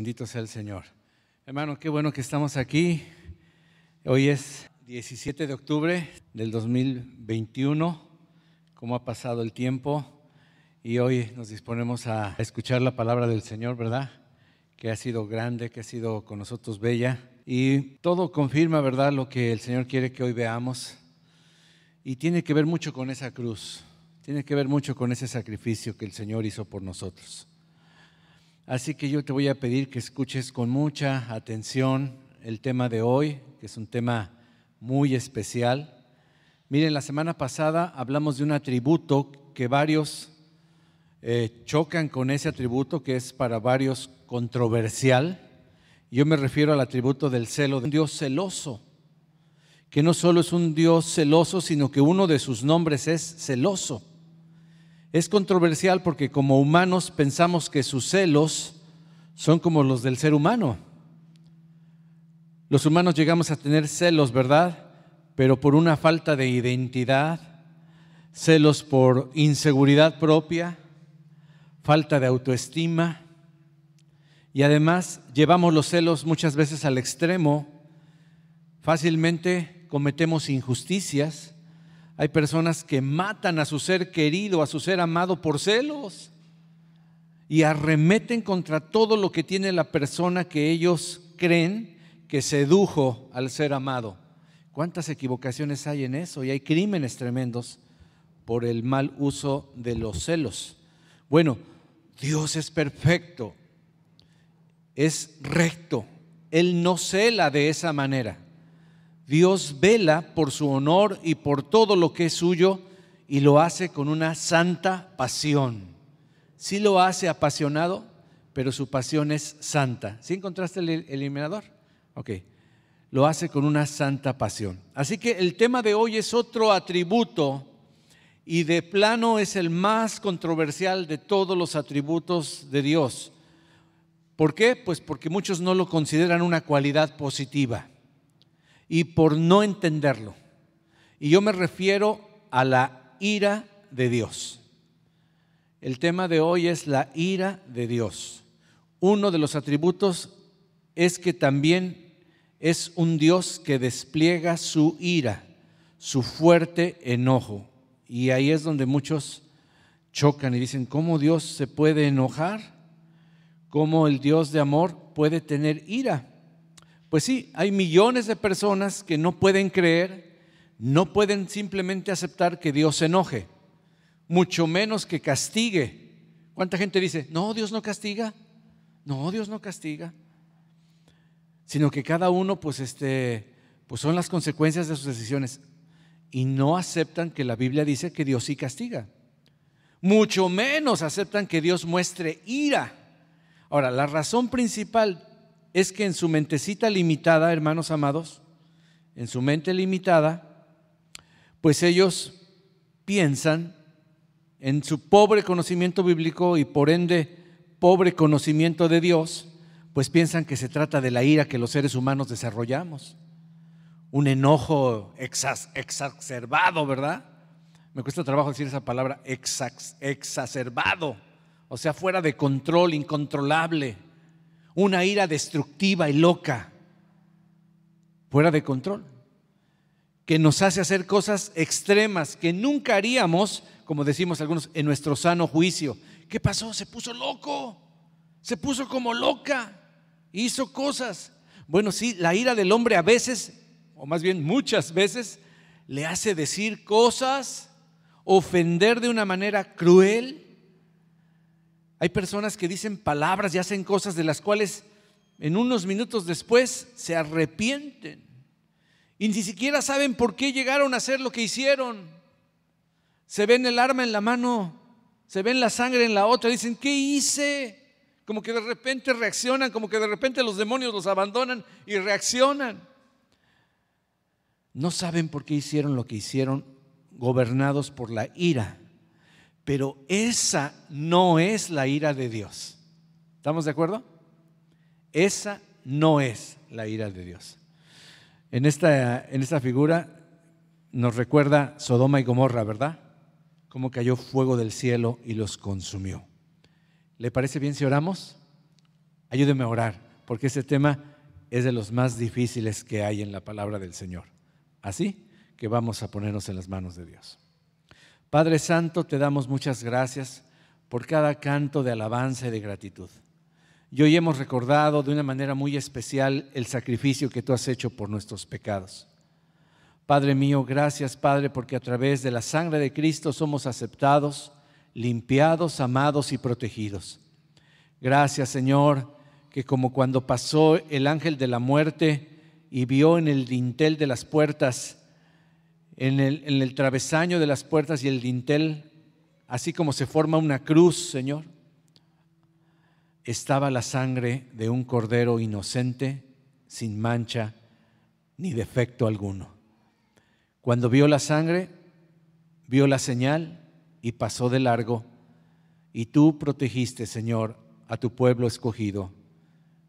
Bendito sea el Señor. Hermano, qué bueno que estamos aquí. Hoy es 17 de octubre del 2021. Cómo ha pasado el tiempo. Y hoy nos disponemos a escuchar la palabra del Señor, ¿verdad? Que ha sido grande, que ha sido con nosotros bella. Y todo confirma, ¿verdad?, lo que el Señor quiere que hoy veamos. Y tiene que ver mucho con esa cruz. Tiene que ver mucho con ese sacrificio que el Señor hizo por nosotros. Así que yo te voy a pedir que escuches con mucha atención el tema de hoy, que es un tema muy especial. Miren, la semana pasada hablamos de un atributo que varios chocan con ese atributo, que es para varios controversial. Yo me refiero al atributo del celo, de un Dios celoso, que no solo es un Dios celoso, sino que uno de sus nombres es celoso. Es controversial porque como humanos pensamos que sus celos son como los del ser humano. Los humanos llegamos a tener celos, ¿verdad? Pero por una falta de identidad, celos por inseguridad propia, falta de autoestima, y además llevamos los celos muchas veces al extremo. Fácilmente cometemos injusticias. Hay personas que matan a su ser querido, a su ser amado por celos y arremeten contra todo lo que tiene la persona que ellos creen que sedujo al ser amado. ¿Cuántas equivocaciones hay en eso? Y hay crímenes tremendos por el mal uso de los celos. Bueno, Dios es perfecto, es recto, Él no cela de esa manera. Dios vela por su honor y por todo lo que es suyo y lo hace con una santa pasión. Sí lo hace apasionado, pero su pasión es santa. ¿Sí encontraste el eliminador? Ok. Lo hace con una santa pasión. Así que el tema de hoy es otro atributo y de plano es el más controversial de todos los atributos de Dios. ¿Por qué? Pues porque muchos no lo consideran una cualidad positiva. Y por no entenderlo. Y yo me refiero a la ira de Dios. El tema de hoy es la ira de Dios. Uno de los atributos es que también es un Dios que despliega su ira, su fuerte enojo. Y ahí es donde muchos chocan y dicen, ¿cómo Dios se puede enojar? ¿Cómo el Dios de amor puede tener ira? Pues sí, hay millones de personas que no pueden creer, no pueden simplemente aceptar que Dios se enoje, mucho menos que castigue. ¿Cuánta gente dice, no, Dios no castiga? No, Dios no castiga. Sino que cada uno pues son las consecuencias de sus decisiones y no aceptan que la Biblia dice que Dios sí castiga. Mucho menos aceptan que Dios muestre ira. Ahora, la razón principal es que en su mentecita limitada, hermanos amados, en su mente limitada, pues ellos piensan en su pobre conocimiento bíblico y por ende pobre conocimiento de Dios, pues piensan que se trata de la ira que los seres humanos desarrollamos. Un enojo exacerbado, ¿verdad? Me cuesta trabajo decir esa palabra, exacerbado, o sea, fuera de control, incontrolable. Una ira destructiva y loca, fuera de control, que nos hace hacer cosas extremas que nunca haríamos, como decimos algunos, en nuestro sano juicio. ¿Qué pasó? Se puso loco, se puso como loca, hizo cosas. Bueno, sí, la ira del hombre a veces, o más bien muchas veces, le hace decir cosas, ofender de una manera cruel. Hay personas que dicen palabras y hacen cosas de las cuales en unos minutos después se arrepienten y ni siquiera saben por qué llegaron a hacer lo que hicieron. Se ven el arma en la mano, se ven la sangre en la otra, dicen, ¿qué hice? Como que de repente reaccionan, como que de repente los demonios los abandonan y reaccionan. No saben por qué hicieron lo que hicieron, gobernados por la ira. Pero esa no es la ira de Dios. ¿Estamos de acuerdo? Esa no es la ira de Dios. En esta figura nos recuerda Sodoma y Gomorra, ¿verdad? Cómo cayó fuego del cielo y los consumió. ¿Le parece bien si oramos? Ayúdeme a orar, porque este tema es de los más difíciles que hay en la palabra del Señor. Así que vamos a ponernos en las manos de Dios. Padre Santo, te damos muchas gracias por cada canto de alabanza y de gratitud. Y hoy hemos recordado de una manera muy especial el sacrificio que tú has hecho por nuestros pecados. Padre mío, gracias, Padre, porque a través de la sangre de Cristo somos aceptados, limpiados, amados y protegidos. Gracias, Señor, que como cuando pasó el ángel de la muerte y vio en el dintel de las puertas, en el travesaño de las puertas y el dintel, así como se forma una cruz, Señor, estaba la sangre de un cordero inocente, sin mancha ni defecto alguno. Cuando vio la sangre, vio la señal y pasó de largo. Y tú protegiste, Señor, a tu pueblo escogido.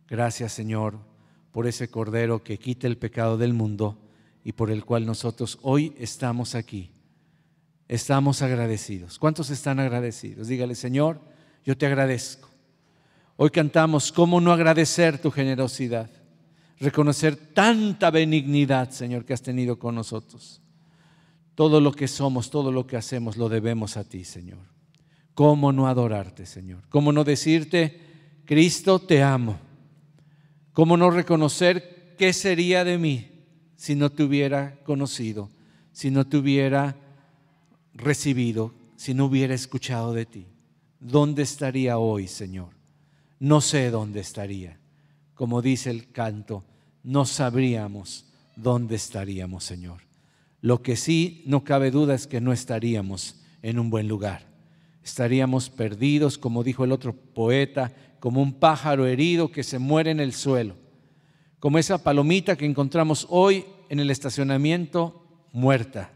Gracias, Señor, por ese cordero que quita el pecado del mundo y por el cual nosotros hoy estamos aquí. Estamos agradecidos. ¿Cuántos están agradecidos? Dígale, Señor, yo te agradezco. Hoy cantamos, ¿cómo no agradecer tu generosidad? Reconocer tanta benignidad, Señor, que has tenido con nosotros. Todo lo que somos, todo lo que hacemos, lo debemos a ti, Señor. ¿Cómo no adorarte, Señor? ¿Cómo no decirte, Cristo, te amo? ¿Cómo no reconocer qué sería de mí si no te hubiera conocido, si no te hubiera recibido, si no hubiera escuchado de ti? ¿Dónde estaría hoy, Señor? No sé dónde estaría. Como dice el canto, no sabríamos dónde estaríamos, Señor. Lo que sí no cabe duda es que no estaríamos en un buen lugar. Estaríamos perdidos, como dijo el otro poeta, como un pájaro herido que se muere en el suelo. Como esa palomita que encontramos hoy en el estacionamiento, muerta,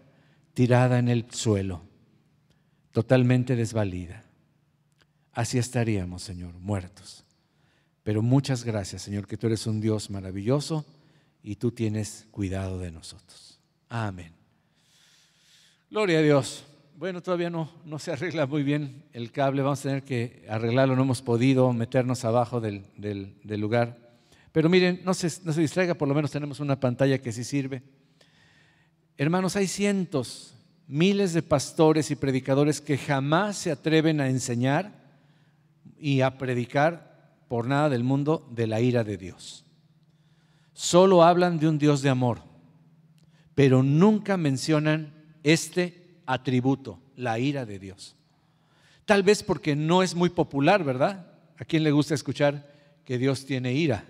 tirada en el suelo, totalmente desvalida. Así estaríamos, Señor, muertos. Pero muchas gracias, Señor, que tú eres un Dios maravilloso y tú tienes cuidado de nosotros. Amén. Gloria a Dios. Bueno, todavía no se arregla muy bien el cable, vamos a tener que arreglarlo, no hemos podido meternos abajo del lugar. Pero miren, no se distraiga, por lo menos tenemos una pantalla que sí sirve. Hermanos, hay cientos, miles de pastores y predicadores que jamás se atreven a enseñar y a predicar por nada del mundo de la ira de Dios. Solo hablan de un Dios de amor, pero nunca mencionan este atributo, la ira de Dios. Tal vez porque no es muy popular, ¿verdad? ¿A quién le gusta escuchar que Dios tiene ira?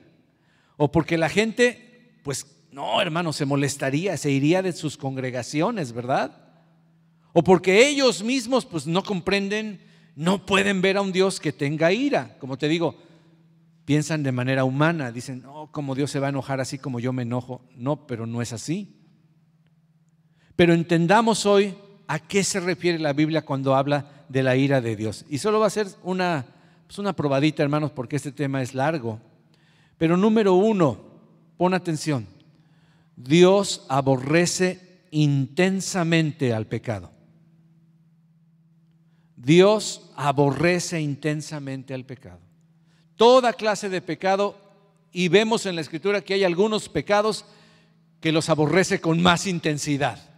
O porque la gente, pues no, hermano, se molestaría, se iría de sus congregaciones, ¿verdad? O porque ellos mismos pues no comprenden, no pueden ver a un Dios que tenga ira. Como te digo, piensan de manera humana, dicen, no, como Dios se va a enojar así como yo me enojo. No, pero no es así. Pero entendamos hoy a qué se refiere la Biblia cuando habla de la ira de Dios. Y solo va a ser una probadita, hermanos, porque este tema es largo. Pero número uno, pon atención, Dios aborrece intensamente al pecado. Dios aborrece intensamente al pecado. Toda clase de pecado, y vemos en la Escritura que hay algunos pecados que los aborrece con más intensidad.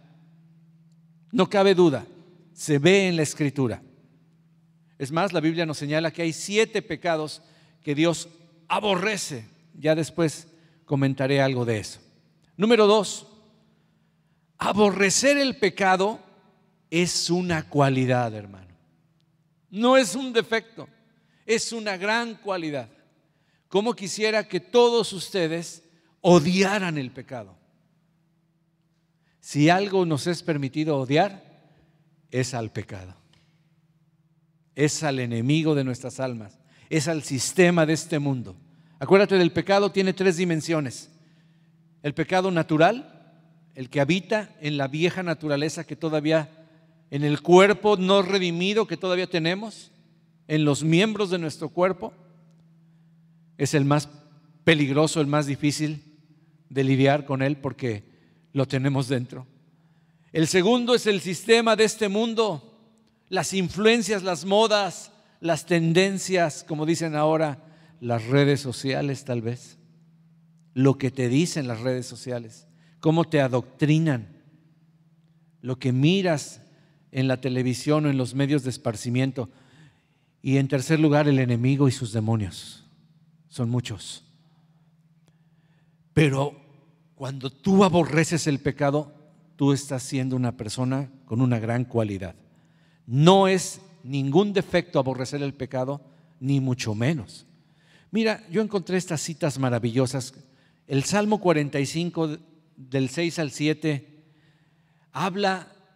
No cabe duda, se ve en la Escritura. Es más, la Biblia nos señala que hay 7 pecados que Dios aborrece. Ya después comentaré algo de eso. Número 2, aborrecer el pecado es una cualidad, hermano. No es un defecto, es una gran cualidad. Cómo quisiera que todos ustedes odiaran el pecado. Si algo nos es permitido odiar, es al pecado. Es al enemigo de nuestras almas, es al sistema de este mundo. Acuérdate, del pecado tiene 3 dimensiones. El pecado natural, el que habita en la vieja naturaleza que todavía, en el cuerpo no redimido que todavía tenemos, en los miembros de nuestro cuerpo, es el más peligroso, el más difícil de lidiar con él porque lo tenemos dentro. El segundo es el sistema de este mundo, las influencias, las modas, las tendencias, como dicen ahora, Las redes sociales tal vez, lo que te dicen las redes sociales, cómo te adoctrinan, lo que miras en la televisión o en los medios de esparcimiento. Y en tercer lugar, el enemigo y sus demonios. Son muchos. Pero cuando tú aborreces el pecado, tú estás siendo una persona con una gran cualidad. No es ningún defecto aborrecer el pecado, ni mucho menos. Mira, yo encontré estas citas maravillosas. El Salmo 45, del 6 al 7,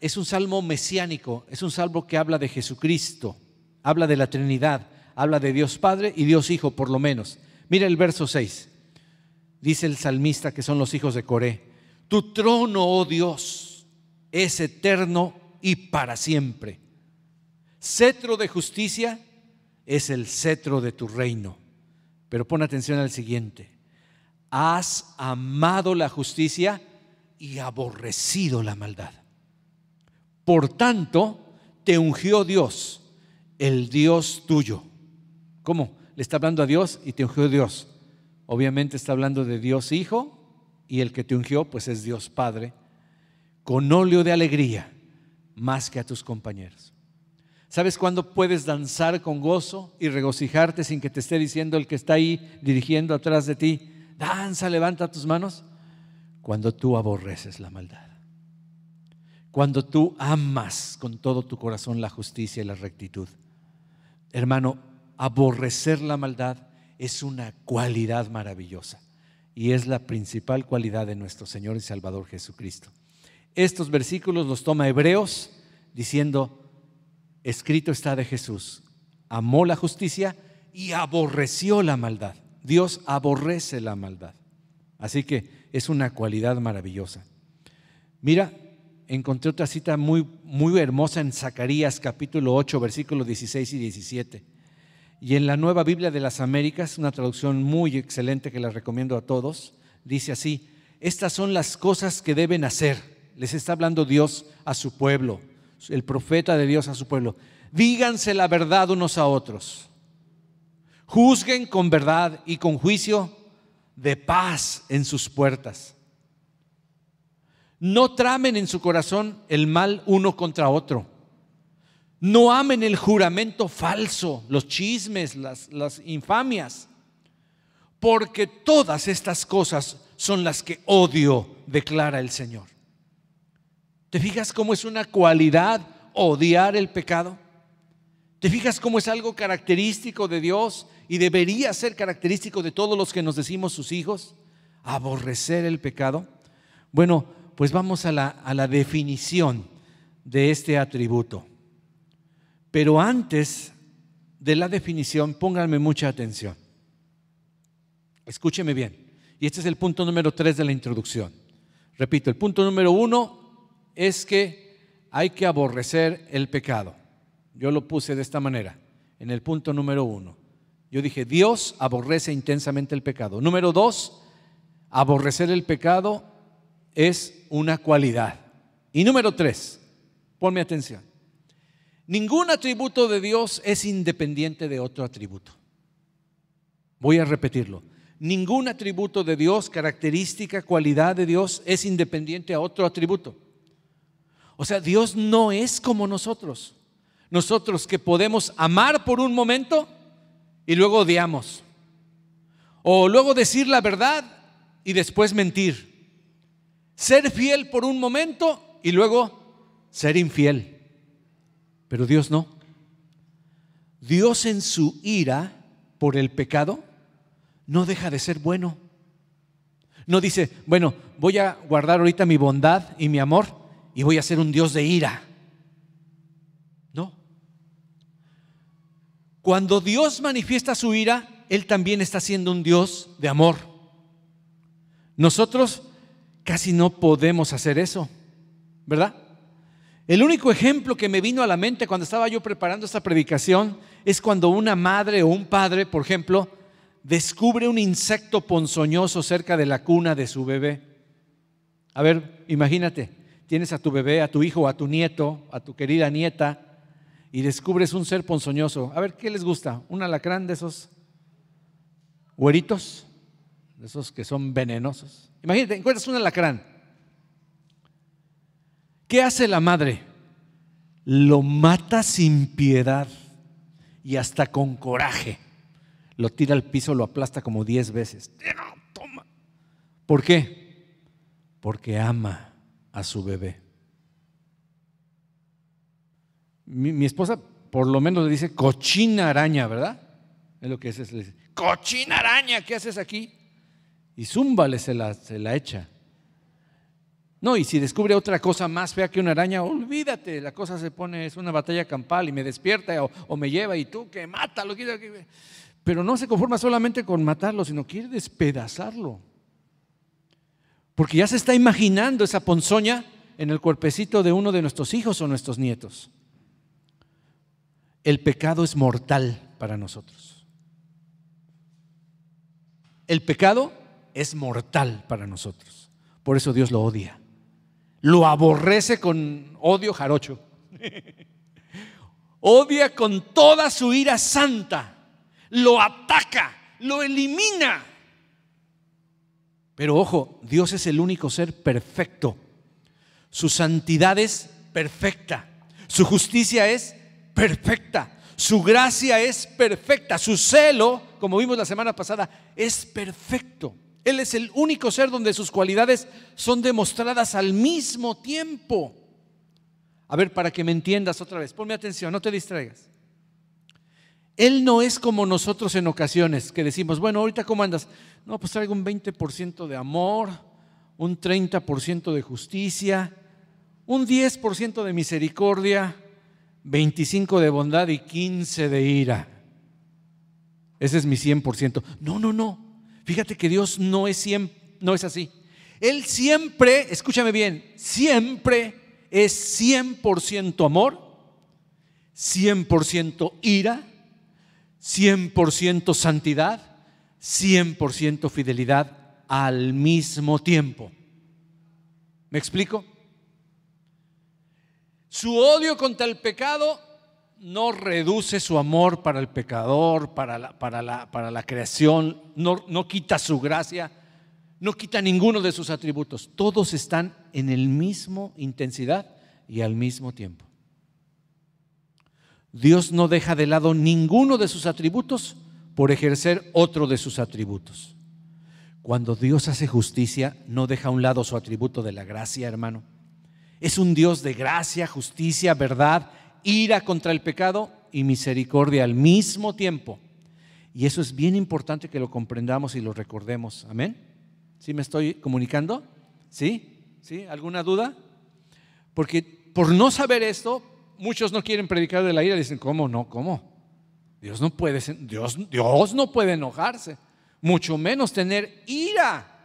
es un salmo mesiánico, es un salmo que habla de Jesucristo, habla de la Trinidad, habla de Dios Padre y Dios Hijo por lo menos. Mira el verso 6, dice el salmista, que son los hijos de Coré: tu trono, oh Dios, es eterno y para siempre. Cetro de justicia es el cetro de tu reino. Pero pon atención al siguiente: has amado la justicia y aborrecido la maldad. Por tanto, te ungió Dios, el Dios tuyo. ¿Cómo? Le está hablando a Dios y te ungió Dios. Obviamente está hablando de Dios Hijo, y el que te ungió pues es Dios Padre, con óleo de alegría más que a tus compañeros. ¿Sabes cuándo puedes danzar con gozo y regocijarte sin que te esté diciendo el que está ahí dirigiendo atrás de ti: danza, levanta tus manos? Cuando tú aborreces la maldad, cuando tú amas con todo tu corazón la justicia y la rectitud. Hermano, aborrecer la maldad es una cualidad maravillosa y es la principal cualidad de nuestro Señor y Salvador Jesucristo. Estos versículos los toma Hebreos diciendo: escrito está de Jesús, amó la justicia y aborreció la maldad. Dios aborrece la maldad. Así que es una cualidad maravillosa. Mira, encontré otra cita muy hermosa en Zacarías capítulo 8, versículos 16 y 17. Y en la Nueva Biblia de las Américas, una traducción muy excelente que les recomiendo a todos, dice así: estas son las cosas que deben hacer. Les está hablando Dios a su pueblo, el profeta de Dios a su pueblo. Díganse la verdad unos a otros. Juzguen con verdad y con juicio de paz en sus puertas. No tramen en su corazón el mal uno contra otro. No amen el juramento falso, los chismes, las infamias, porque todas estas cosas son las que odio, declara el Señor. ¿Te fijas cómo es una cualidad odiar el pecado? ¿Te fijas cómo es algo característico de Dios y debería ser característico de todos los que nos decimos sus hijos? Aborrecer el pecado. Bueno, pues vamos a la definición de este atributo. Pero antes de la definición, pónganme mucha atención. Escúcheme bien. Y este es el punto número 3 de la introducción. Repito, el punto número 1 es que hay que aborrecer el pecado. Yo lo puse de esta manera, en el punto número 1. Yo dije: Dios aborrece intensamente el pecado. Número 2, aborrecer el pecado es una cualidad. Y número 3, ponme atención: ningún atributo de Dios es independiente de otro atributo. Voy a repetirlo: ningún atributo de Dios, característica, cualidad de Dios es independiente a otro atributo. O sea, Dios no es como nosotros. Nosotros que podemos amar por un momento y luego odiamos. O luego decir la verdad y después mentir. Ser fiel por un momento y luego ser infiel. Pero Dios no. Dios en su ira por el pecado no deja de ser bueno. No dice: bueno, voy a guardar ahorita mi bondad y mi amor y voy a ser un Dios de ira. No. Cuando Dios manifiesta su ira, Él también está siendo un Dios de amor. Nosotros casi no podemos hacer eso, ¿verdad? El único ejemplo que me vino a la mente cuando estaba yo preparando esta predicación es cuando una madre o un padre, por ejemplo, descubre un insecto ponzoñoso cerca de la cuna de su bebé. A ver, imagínate, tienes a tu bebé, a tu hijo, a tu nieto, a tu querida nieta, y descubres un ser ponzoñoso. A ver, ¿qué les gusta? ¿Un alacrán de esos? güeritos, esos que son venenosos. Imagínate, encuentras un alacrán. ¿Qué hace la madre? Lo mata sin piedad y hasta con coraje. Lo tira al piso, lo aplasta como 10 veces. Toma. ¿Por qué? Porque ama a su bebé. Mi esposa por lo menos le dice cochina araña, ¿verdad? Es lo que es, le dice, cochina araña, ¿qué haces aquí? Y zúmbale, se la echa. No, y si descubre otra cosa más fea que una araña, olvídate, la cosa se pone, es una batalla campal y me despierta o me lleva y tú que mátalo. Pero no se conforma solamente con matarlo, sino quiere despedazarlo. Porque ya se está imaginando esa ponzoña en el cuerpecito de uno de nuestros hijos o nuestros nietos. El pecado es mortal para nosotros. El pecado es mortal para nosotros. Por eso Dios lo odia. Lo aborrece con odio jarocho. Odia con toda su ira santa. Lo ataca, lo elimina. Pero ojo, Dios es el único ser perfecto. Su santidad es perfecta. Su justicia es perfecta. Su gracia es perfecta. Su celo, como vimos la semana pasada, es perfecto. Él es el único ser donde sus cualidades son demostradas al mismo tiempo. A ver, para que me entiendas otra vez, ponme atención, no te distraigas. Él no es como nosotros en ocasiones que decimos, bueno, ahorita ¿cómo andas? No, pues traigo un 20% de amor, un 30% de justicia, un 10% de misericordia, 25% de bondad y 15% de ira. Ese es mi 100%. No. Fíjate que Dios no es así. Él siempre, escúchame bien, siempre es 100% amor, 100% ira, 100% santidad, 100% fidelidad al mismo tiempo. ¿Me explico? Su odio contra el pecado no reduce su amor para el pecador, para la creación, no quita su gracia, no quita ninguno de sus atributos. Todos están en el mismo intensidad y al mismo tiempo. Dios no deja de lado ninguno de sus atributos por ejercer otro de sus atributos. Cuando Dios hace justicia, no deja a un lado su atributo de la gracia, hermano. Es un Dios de gracia, justicia, verdad, ira contra el pecado y misericordia al mismo tiempo. Y eso es bien importante que lo comprendamos y lo recordemos. ¿Amén? ¿Sí me estoy comunicando? ¿Sí? ¿Alguna duda? Porque por no saber esto, muchos no quieren predicar de la ira. Dicen, ¿cómo no? ¿Cómo? Dios no puede enojarse, mucho menos tener ira.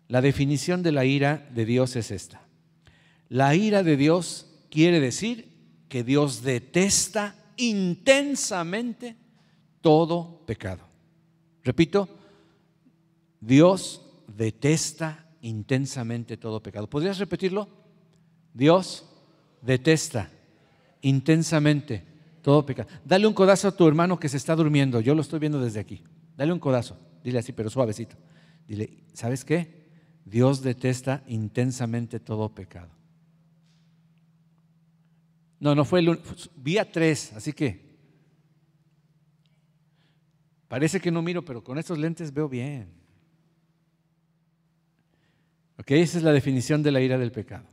La definición de la ira de Dios es esta. La ira de Dios quiere decir que Dios detesta intensamente todo pecado. Repito, Dios detesta intensamente todo pecado. ¿Podrías repetirlo? Dios detesta intensamente todo pecado. Dale un codazo a tu hermano que se está durmiendo. Yo lo estoy viendo desde aquí. Dale un codazo. Dile así, pero suavecito. Dile, ¿sabes qué? Dios detesta intensamente todo pecado. No fue el único. Vi a 3, así que parece que no miro, pero con estos lentes veo bien. Ok, esa es la definición de la ira del pecado.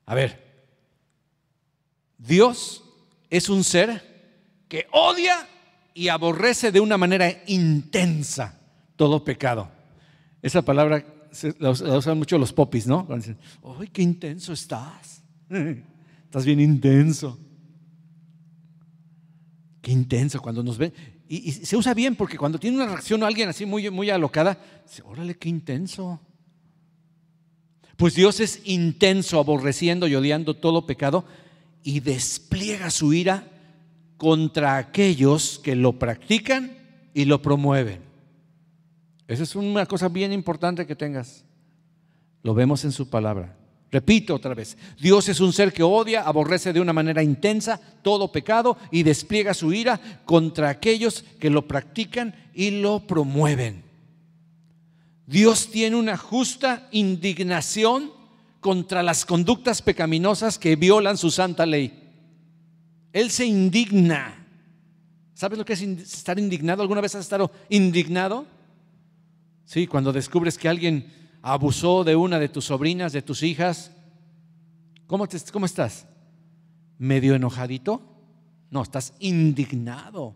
A ver, Dios es un ser que odia y aborrece de una manera intensa todo pecado. Esa palabra la usan mucho los popis, ¿no? Cuando dicen, ¡ay, qué intenso estás! Estás bien intenso. Qué intenso cuando nos ven. Y se usa bien porque cuando tiene una reacción a alguien así muy alocada, dice, órale, qué intenso. Pues Dios es intenso, aborreciendo y odiando todo pecado y despliega su ira contra aquellos que lo practican y lo promueven. Esa es una cosa bien importante que tengas. Lo vemos en su palabra. Repito otra vez, Dios es un ser que odia, aborrece de una manera intensa todo pecado y despliega su ira contra aquellos que lo practican y lo promueven. Dios tiene una justa indignación contra las conductas pecaminosas que violan su santa ley. Él se indigna. ¿Sabes lo que es estar indignado? ¿Alguna vez has estado indignado? Sí, cuando descubres que alguien abusó de una de tus sobrinas, de tus hijas. ¿Cómo estás? ¿Medio enojadito? No, estás indignado.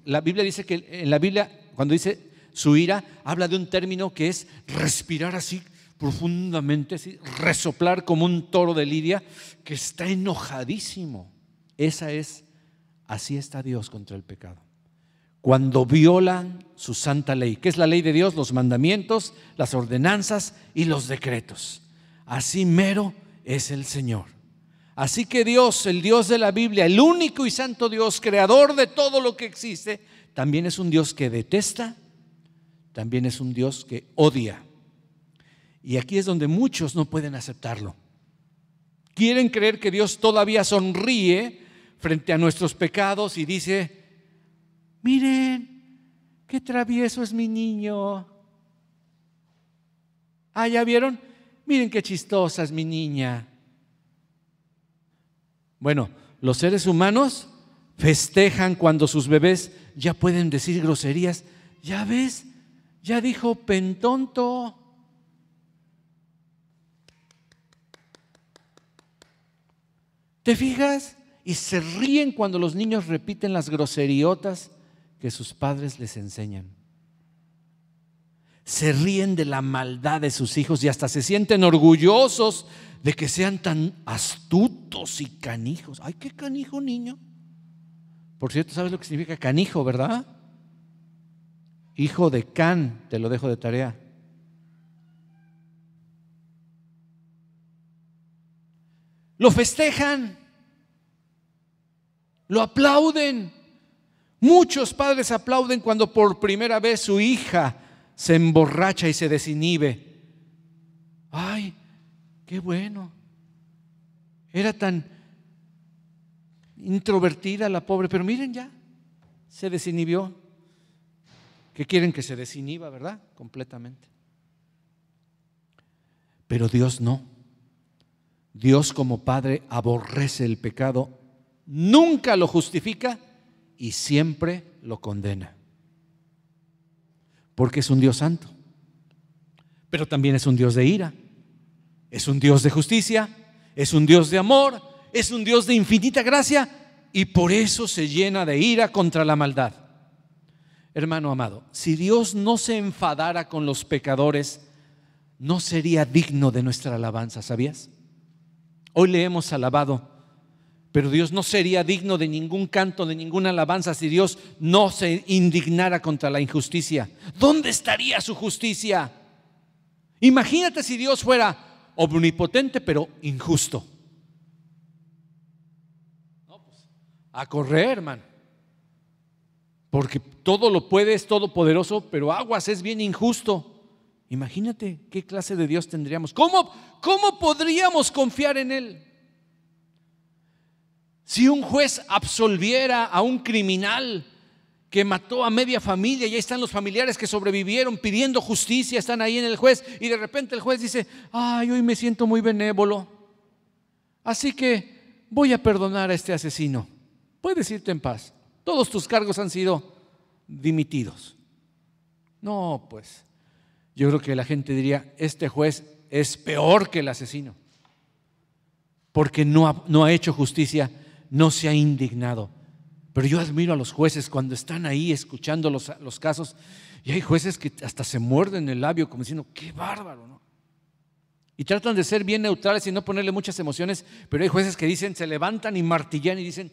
La Biblia dice que en la Biblia, cuando dice su ira, habla de un término que es respirar así profundamente, así, resoplar como un toro de lidia que está enojadísimo. Así está Dios contra el pecado. Cuando violan su santa ley. ¿Qué es la ley de Dios? Los mandamientos, las ordenanzas y los decretos. Así mero es el Señor. Así que Dios, el Dios de la Biblia, el único y santo Dios, creador de todo lo que existe, también es un Dios que detesta, también es un Dios que odia. Y aquí es donde muchos no pueden aceptarlo. Quieren creer que Dios todavía sonríe frente a nuestros pecados y dice: miren, qué travieso es mi niño. Ah, ¿ya vieron? Miren qué chistosa es mi niña. Bueno, los seres humanos festejan cuando sus bebés ya pueden decir groserías. ¿Ya ves? Ya dijo pentonto. ¿Te fijas? Y se ríen cuando los niños repiten las groseriotas que sus padres les enseñan. Se ríen de la maldad de sus hijos y hasta se sienten orgullosos de que sean tan astutos y canijos. Ay, qué canijo niño. Por cierto, ¿sabes lo que significa canijo, verdad? Hijo de Can, te lo dejo de tarea. Lo festejan, lo aplauden. Muchos padres aplauden cuando por primera vez su hija se emborracha y se desinhibe. Ay, qué bueno. Era tan introvertida la pobre, pero miren, ya se desinhibió. ¿Qué quieren? Que se desinhiba, ¿verdad? Completamente. Pero Dios no. Dios como Padre aborrece el pecado, nunca lo justifica y siempre lo condena. Porque es un Dios santo, pero también es un Dios de ira, es un Dios de justicia, es un Dios de amor, es un Dios de infinita gracia y por eso se llena de ira contra la maldad. Hermano amado, si Dios no se enfadara con los pecadores, no sería digno de nuestra alabanza, ¿sabías? Hoy le hemos alabado, pero Dios no sería digno de ningún canto, de ninguna alabanza si Dios no se indignara contra la injusticia. ¿Dónde estaría su justicia? Imagínate si Dios fuera omnipotente pero injusto. No, pues, a correr, hermano. Porque todo lo puede, es todopoderoso, pero aguas, es bien injusto. Imagínate qué clase de Dios tendríamos. ¿Cómo podríamos confiar en Él? Si un juez absolviera a un criminal que mató a media familia y ahí están los familiares que sobrevivieron pidiendo justicia, están ahí en el juez y de repente el juez dice: ay, hoy me siento muy benévolo, así que voy a perdonar a este asesino. Puedes irte en paz. Todos tus cargos han sido dimitidos. No, pues yo creo que la gente diría: este juez es peor que el asesino, porque no ha hecho justicia, no se ha indignado. Pero yo admiro a los jueces cuando están ahí escuchando los casos, y hay jueces que hasta se muerden el labio como diciendo: qué bárbaro, ¿no? Y tratan de ser bien neutrales y no ponerle muchas emociones, pero hay jueces que dicen, se levantan y martillan y dicen: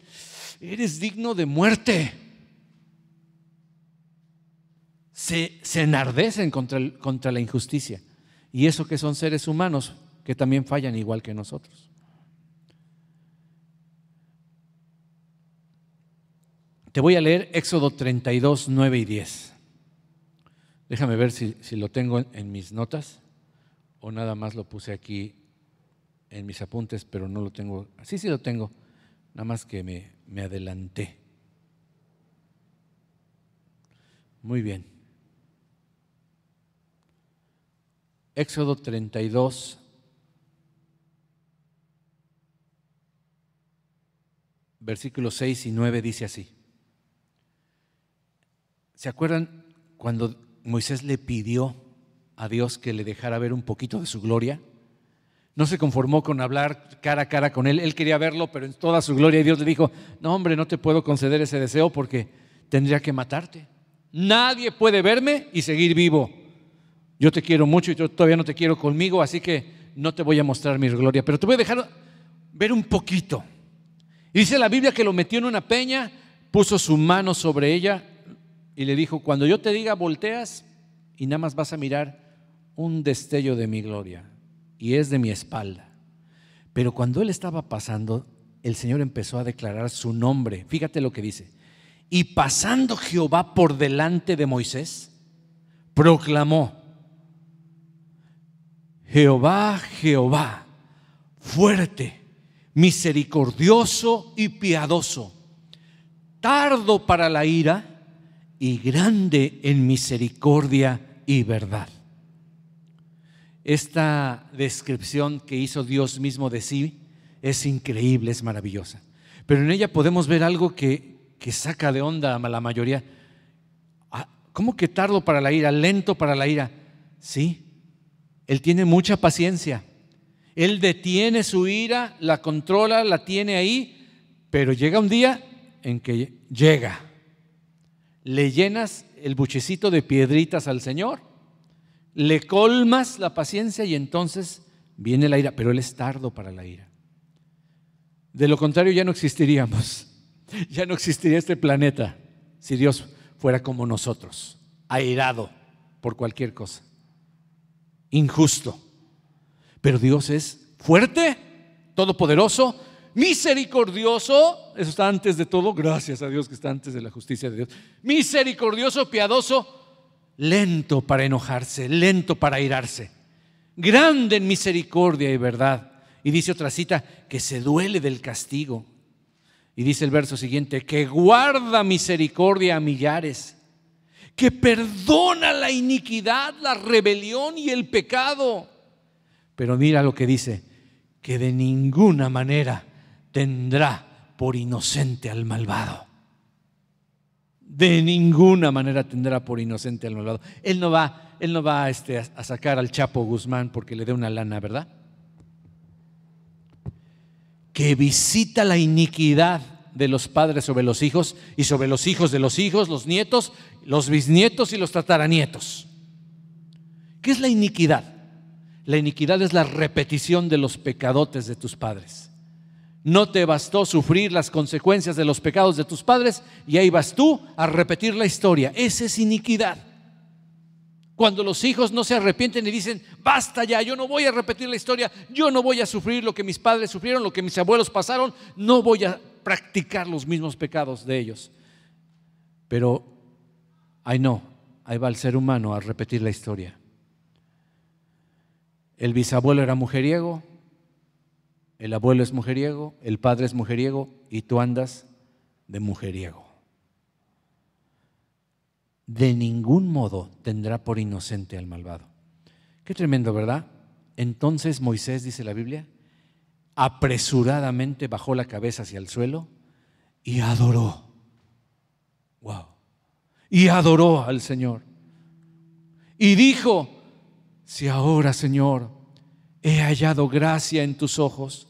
eres digno de muerte. Se enardecen contra la injusticia. Y eso que son seres humanos que también fallan igual que nosotros. Te voy a leer Éxodo 32, 9 y 10. Déjame ver si lo tengo en mis notas o nada más lo puse aquí en mis apuntes, pero no lo tengo. Sí lo tengo, nada más que me adelanté. Muy bien. Éxodo 32, versículos 6 y 9 dice así. ¿Se acuerdan cuando Moisés le pidió a Dios que le dejara ver un poquito de su gloria? No se conformó con hablar cara a cara con él, él quería verlo, pero en toda su gloria, y Dios le dijo: no, hombre, no te puedo conceder ese deseo porque tendría que matarte. Nadie puede verme y seguir vivo. Yo te quiero mucho y yo todavía no te quiero conmigo, así que no te voy a mostrar mi gloria, pero te voy a dejar ver un poquito. Y dice la Biblia que lo metió en una peña, puso su mano sobre ella y le dijo: cuando yo te diga, volteas y nada más vas a mirar un destello de mi gloria, y es de mi espalda. Pero cuando él estaba pasando, el Señor empezó a declarar su nombre. Fíjate lo que dice: y pasando Jehová por delante de Moisés, proclamó: Jehová, Jehová, fuerte, misericordioso y piadoso, tardo para la ira y grande en misericordia y verdad. Esta descripción que hizo Dios mismo de sí es increíble, es maravillosa. Pero en ella podemos ver algo que saca de onda a la mayoría. ¿Cómo que tardo para la ira, lento para la ira? Sí, Él tiene mucha paciencia. Él detiene su ira, la controla, la tiene ahí, pero llega un día en que llega. Le llenas el buchecito de piedritas al Señor, le colmas la paciencia y entonces viene la ira, pero Él es tardo para la ira. De lo contrario ya no existiríamos, ya no existiría este planeta si Dios fuera como nosotros, airado por cualquier cosa, injusto. Pero Dios es fuerte, todopoderoso, misericordioso. Eso está antes de todo, gracias a Dios que está antes de la justicia de Dios. Misericordioso, piadoso, lento para enojarse, lento para airarse, grande en misericordia y verdad. Y dice otra cita, que se duele del castigo. Y dice el verso siguiente, que guarda misericordia a millares, que perdona la iniquidad, la rebelión y el pecado. Pero mira lo que dice, que de ninguna manera tendrá por inocente al malvado. De ninguna manera tendrá por inocente al malvado. Él no va a sacar al Chapo Guzmán porque le dé una lana, ¿verdad? Que visita la iniquidad de los padres sobre los hijos y sobre los hijos de los hijos, los nietos, los bisnietos y los tataranietos. ¿Qué es la iniquidad? La iniquidad es la repetición de los pecadotes de tus padres. No te bastó sufrir las consecuencias de los pecados de tus padres y ahí vas tú a repetir la historia. Esa es iniquidad. Cuando los hijos no se arrepienten y dicen, basta ya, yo no voy a repetir la historia, yo no voy a sufrir lo que mis padres sufrieron, lo que mis abuelos pasaron, no voy a practicar los mismos pecados de ellos. Pero ahí va el ser humano a repetir la historia. El bisabuelo era mujeriego, el abuelo es mujeriego, el padre es mujeriego y tú andas de mujeriego. De ningún modo tendrá por inocente al malvado. Qué tremendo, ¿verdad? Entonces Moisés, dice la Biblia, apresuradamente bajó la cabeza hacia el suelo y adoró. Wow. Y adoró al Señor. Y dijo, si ahora, Señor, he hallado gracia en tus ojos,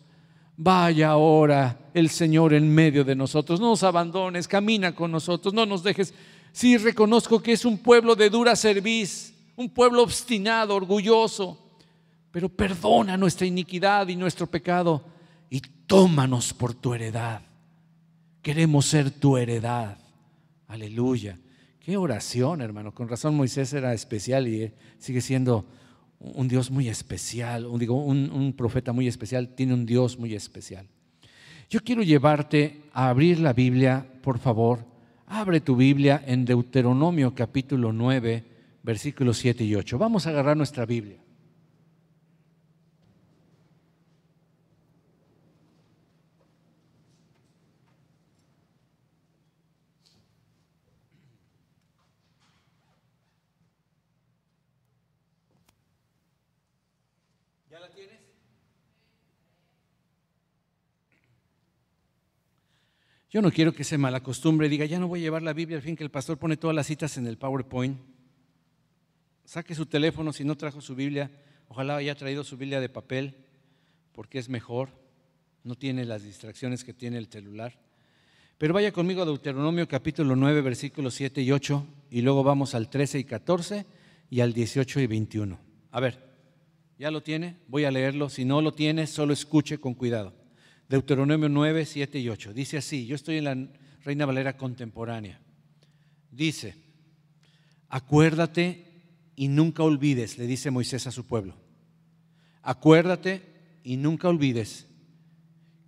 vaya ahora el Señor en medio de nosotros, no nos abandones, camina con nosotros, no nos dejes. Sí, reconozco que es un pueblo de dura cerviz, un pueblo obstinado, orgulloso, pero perdona nuestra iniquidad y nuestro pecado y tómanos por tu heredad. Queremos ser tu heredad. Aleluya. Qué oración, hermano. Con razón Moisés era especial y sigue siendo un Dios muy especial, un profeta muy especial, tiene un Dios muy especial. Yo quiero llevarte a abrir la Biblia, por favor. Abre tu Biblia en Deuteronomio capítulo 9, versículos 7 y 8. Vamos a agarrar nuestra Biblia. Yo no quiero que se malacostumbre y diga, ya no voy a llevar la Biblia, al fin que el pastor pone todas las citas en el PowerPoint. Saque su teléfono, si no trajo su Biblia, ojalá haya traído su Biblia de papel, porque es mejor, no tiene las distracciones que tiene el celular. Pero vaya conmigo a Deuteronomio capítulo 9, versículos 7 y 8, y luego vamos al 13 y 14 y al 18 y 21. A ver, ¿ya lo tiene? Voy a leerlo, si no lo tiene, solo escuche con cuidado. Deuteronomio 9, 7 y 8, dice así, yo estoy en la Reina Valera contemporánea. Dice, acuérdate y nunca olvides, le dice Moisés a su pueblo, acuérdate y nunca olvides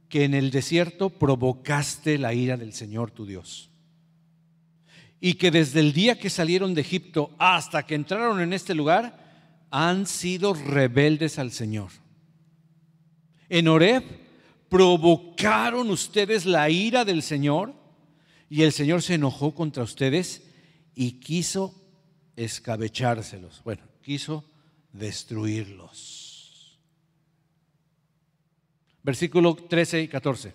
que en el desierto provocaste la ira del Señor tu Dios, y que desde el día que salieron de Egipto hasta que entraron en este lugar han sido rebeldes al Señor. En Horeb provocaron ustedes la ira del Señor y el Señor se enojó contra ustedes y quiso escabechárselos. Bueno, quiso destruirlos. Versículo 13 y 14.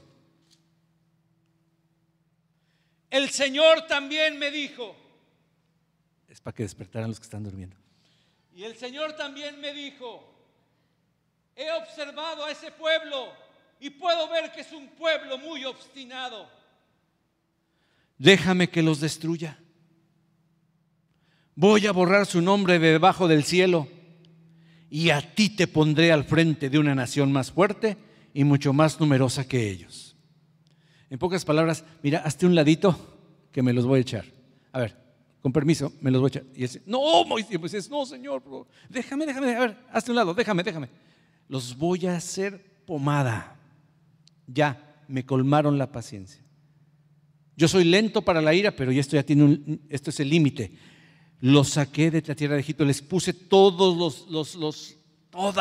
El Señor también me dijo. Es para que despertaran los que están durmiendo. Y el Señor también me dijo, he observado a ese pueblo y puedo ver que es un pueblo muy obstinado. Déjame que los destruya. Voy a borrar su nombre de debajo del cielo y a ti te pondré al frente de una nación más fuerte y mucho más numerosa que ellos. En pocas palabras, mira, hazte un ladito que me los voy a echar. A ver, con permiso, me los voy a echar. Y él, no, Moisés, no, Señor, bro. Déjame, a ver, hazte un lado, déjame. Los voy a hacer pomada. Ya, me colmaron la paciencia. Yo soy lento para la ira, pero esto ya tiene esto es el límite. Los saqué de la tierra de Egipto, les puse todas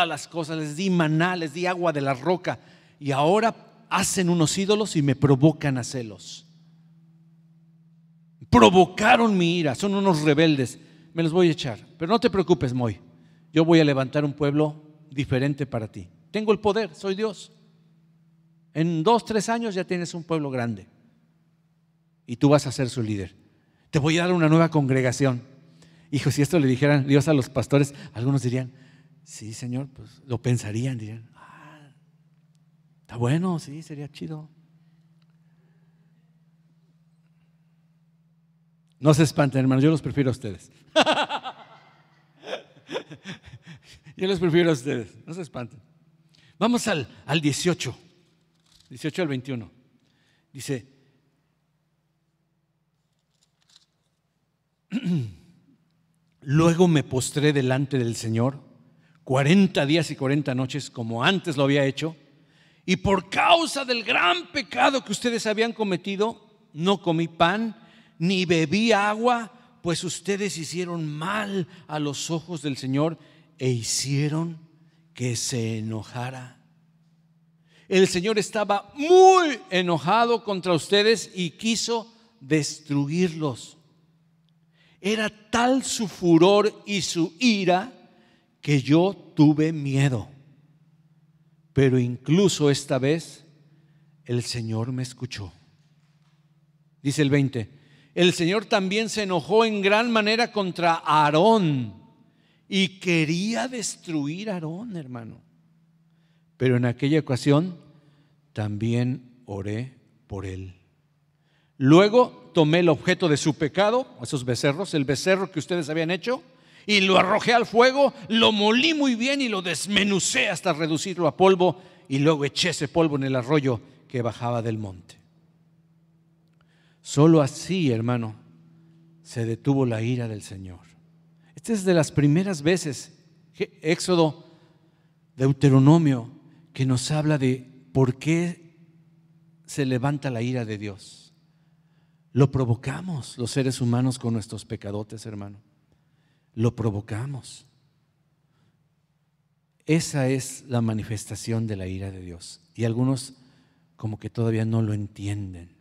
las cosas, les di maná, les di agua de la roca, y ahora hacen unos ídolos y me provocan a celos. Provocaron mi ira, son unos rebeldes, me los voy a echar. Pero no te preocupes, Moy, yo voy a levantar un pueblo diferente para ti. Tengo el poder, soy Dios. En 2, 3 años ya tienes un pueblo grande y tú vas a ser su líder. Te voy a dar una nueva congregación. Hijo, si esto le dijeran Dios a los pastores, algunos dirían, sí, Señor, pues lo pensarían, dirían, está bueno, sí, sería chido. No se espanten, hermanos, yo los prefiero a ustedes. Yo los prefiero a ustedes, no se espanten. Vamos al 18 al 21. Dice, luego me postré delante del Señor 40 días y 40 noches como antes lo había hecho, y por causa del gran pecado que ustedes habían cometido, no comí pan ni bebí agua, pues ustedes hicieron mal a los ojos del Señor e hicieron que se enojara. El Señor estaba muy enojado contra ustedes y quiso destruirlos. Era tal su furor y su ira que yo tuve miedo. Pero incluso esta vez el Señor me escuchó. Dice el 20, el Señor también se enojó en gran manera contra Aarón y quería destruir a Aarón, hermano. Pero en aquella ocasión también oré por él. Luego tomé el objeto de su pecado, esos becerros, el becerro que ustedes habían hecho, y lo arrojé al fuego, lo molí muy bien y lo desmenucé hasta reducirlo a polvo, y luego eché ese polvo en el arroyo que bajaba del monte. Solo así, hermano, se detuvo la ira del Señor. Esta es de las primeras veces, Éxodo, Deuteronomio, que nos habla de por qué se levanta la ira de Dios. Lo provocamos los seres humanos con nuestros pecadotes, hermano. Lo provocamos. Esa es la manifestación de la ira de Dios. Y algunos como que todavía no lo entienden.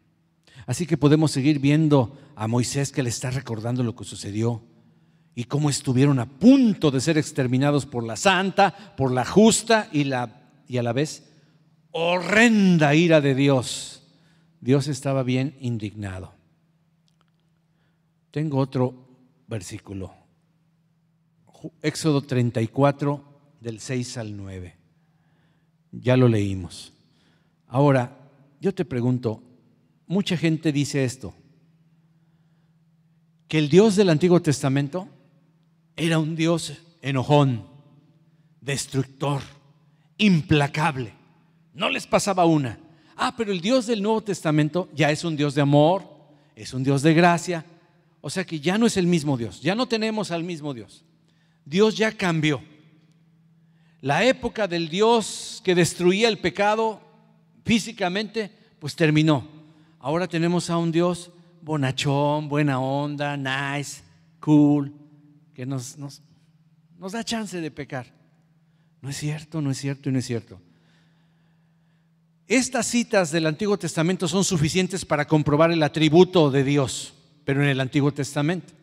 Así que podemos seguir viendo a Moisés que le está recordando lo que sucedió y cómo estuvieron a punto de ser exterminados por la santa, por la justa y a la vez horrenda ira de Dios Dios estaba bien indignado. Tengo otro versículo, Éxodo 34, del 6 al 9. Ya lo leímos. Ahora, yo te pregunto, mucha gente dice esto, que el Dios del Antiguo Testamento era un Dios enojón, destructor, implacable. No les pasaba una. Pero el Dios del Nuevo Testamento ya es un Dios de amor, es un Dios de gracia. O sea que ya no es el mismo Dios, ya no tenemos al mismo Dios. Dios ya cambió. La época del Dios que destruía el pecado físicamente, pues terminó. Ahora tenemos a un Dios bonachón, buena onda, nice, cool, que nos da chance de pecar. No es cierto, no es cierto y no es cierto. Estas citas del Antiguo Testamento son suficientes para comprobar el atributo de Dios, pero en el Antiguo Testamento.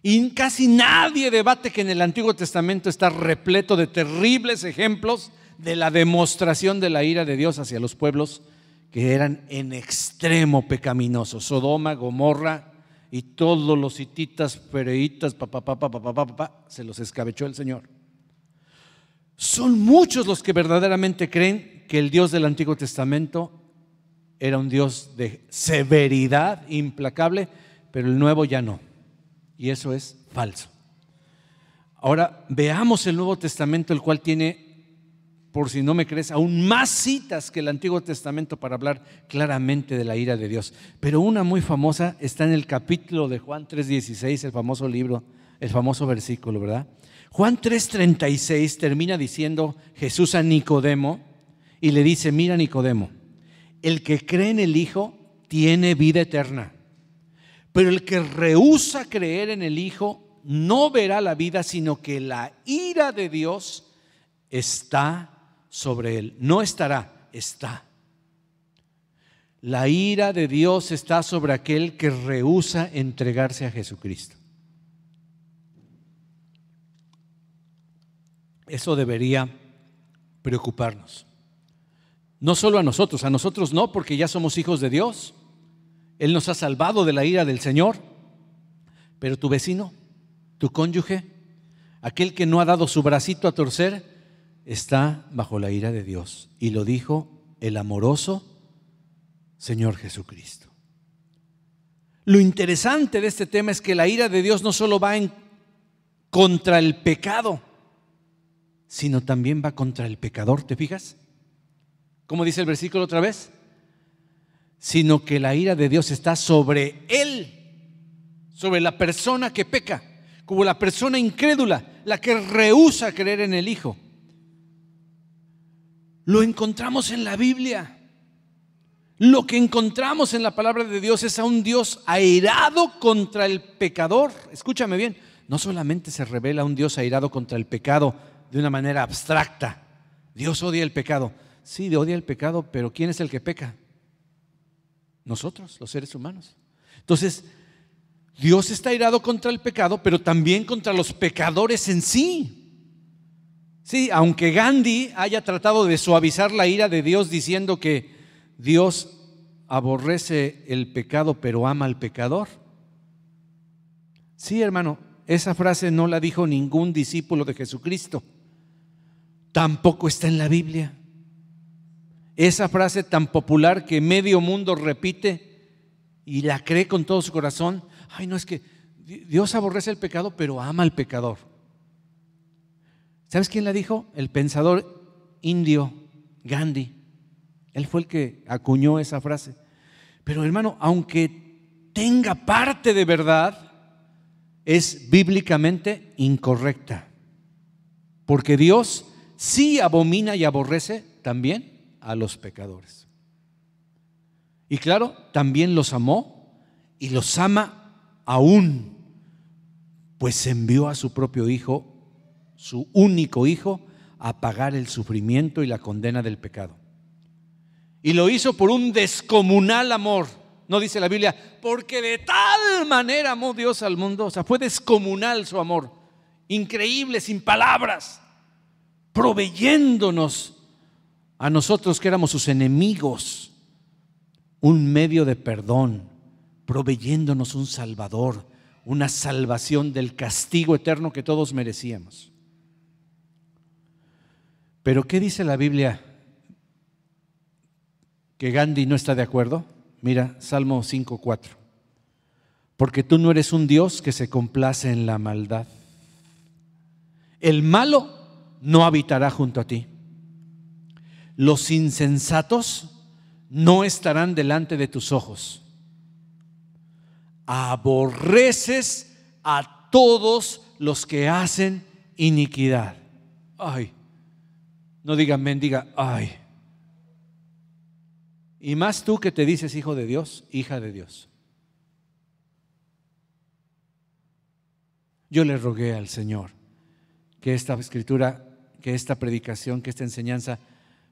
Y casi nadie debate que en el Antiguo Testamento está repleto de terribles ejemplos de la demostración de la ira de Dios hacia los pueblos que eran en extremo pecaminosos. Sodoma, Gomorra y todos los hititas, fereitas, se los escabechó el Señor. Son muchos los que verdaderamente creen que el Dios del Antiguo Testamento era un Dios de severidad implacable, pero el Nuevo ya no. Y eso es falso. Ahora veamos el Nuevo Testamento, el cual tiene, por si no me crees, aún más citas que el Antiguo Testamento para hablar claramente de la ira de Dios. Pero una muy famosa está en el capítulo de Juan 3:16, el famoso libro, el famoso versículo, ¿verdad? Juan 3:36 termina diciendo Jesús a Nicodemo y le dice: mira, Nicodemo, el que cree en el Hijo tiene vida eterna, pero el que rehúsa creer en el Hijo no verá la vida, sino que la ira de Dios está sobre él. No estará, está. La ira de Dios está sobre aquel que rehúsa entregarse a Jesucristo. Eso debería preocuparnos. No solo a nosotros no, porque ya somos hijos de Dios. Él nos ha salvado de la ira del Señor. Pero tu vecino, tu cónyuge, aquel que no ha dado su bracito a torcer, está bajo la ira de Dios. Y lo dijo el amoroso Señor Jesucristo. Lo interesante de este tema es que la ira de Dios no solo va contra el pecado, sino también va contra el pecador. ¿Te fijas? ¿Cómo dice el versículo otra vez? Sino que la ira de Dios está sobre él, sobre la persona que peca, como la persona incrédula, la que rehúsa creer en el Hijo. Lo encontramos en la Biblia. Lo que encontramos en la palabra de Dios es a un Dios airado contra el pecador. Escúchame bien, no solamente se revela un Dios airado contra el pecado de una manera abstracta. Dios odia el pecado. Sí, odia el pecado, pero ¿quién es el que peca? Nosotros, los seres humanos. Entonces, Dios está airado contra el pecado, pero también contra los pecadores en sí. Sí, aunque Gandhi haya tratado de suavizar la ira de Dios diciendo que Dios aborrece el pecado, pero ama al pecador. Sí, hermano, esa frase no la dijo ningún discípulo de Jesucristo. Tampoco está en la Biblia. Esa frase tan popular que medio mundo repite y la cree con todo su corazón. Ay, no, es que Dios aborrece el pecado, pero ama al pecador. ¿Sabes quién la dijo? El pensador indio Gandhi. Él fue el que acuñó esa frase. Pero hermano, aunque tenga parte de verdad, es bíblicamente incorrecta. Porque Dios sí abomina y aborrece también a los pecadores. Y claro, también los amó y los ama aún, pues envió a su propio Hijo, su único Hijo, a pagar el sufrimiento y la condena del pecado. Y lo hizo por un descomunal amor. No dice la Biblia, porque de tal manera amó Dios al mundo. O sea, fue descomunal su amor, increíble, sin palabras, proveyéndonos a nosotros que éramos sus enemigos un medio de perdón, proveyéndonos un Salvador, una salvación del castigo eterno que todos merecíamos. Pero ¿qué dice la Biblia? ¿Que Gandhi no está de acuerdo? Mira, Salmo 5:4. Porque tú no eres un Dios que se complace en la maldad. El malo no habitará junto a ti. Los insensatos no estarán delante de tus ojos. Aborreces a todos los que hacen iniquidad. Ay, no diga amén, diga ay. Y más tú que te dices hijo de Dios, hija de Dios. Yo le rogué al Señor que esta escritura, que esta predicación, que esta enseñanza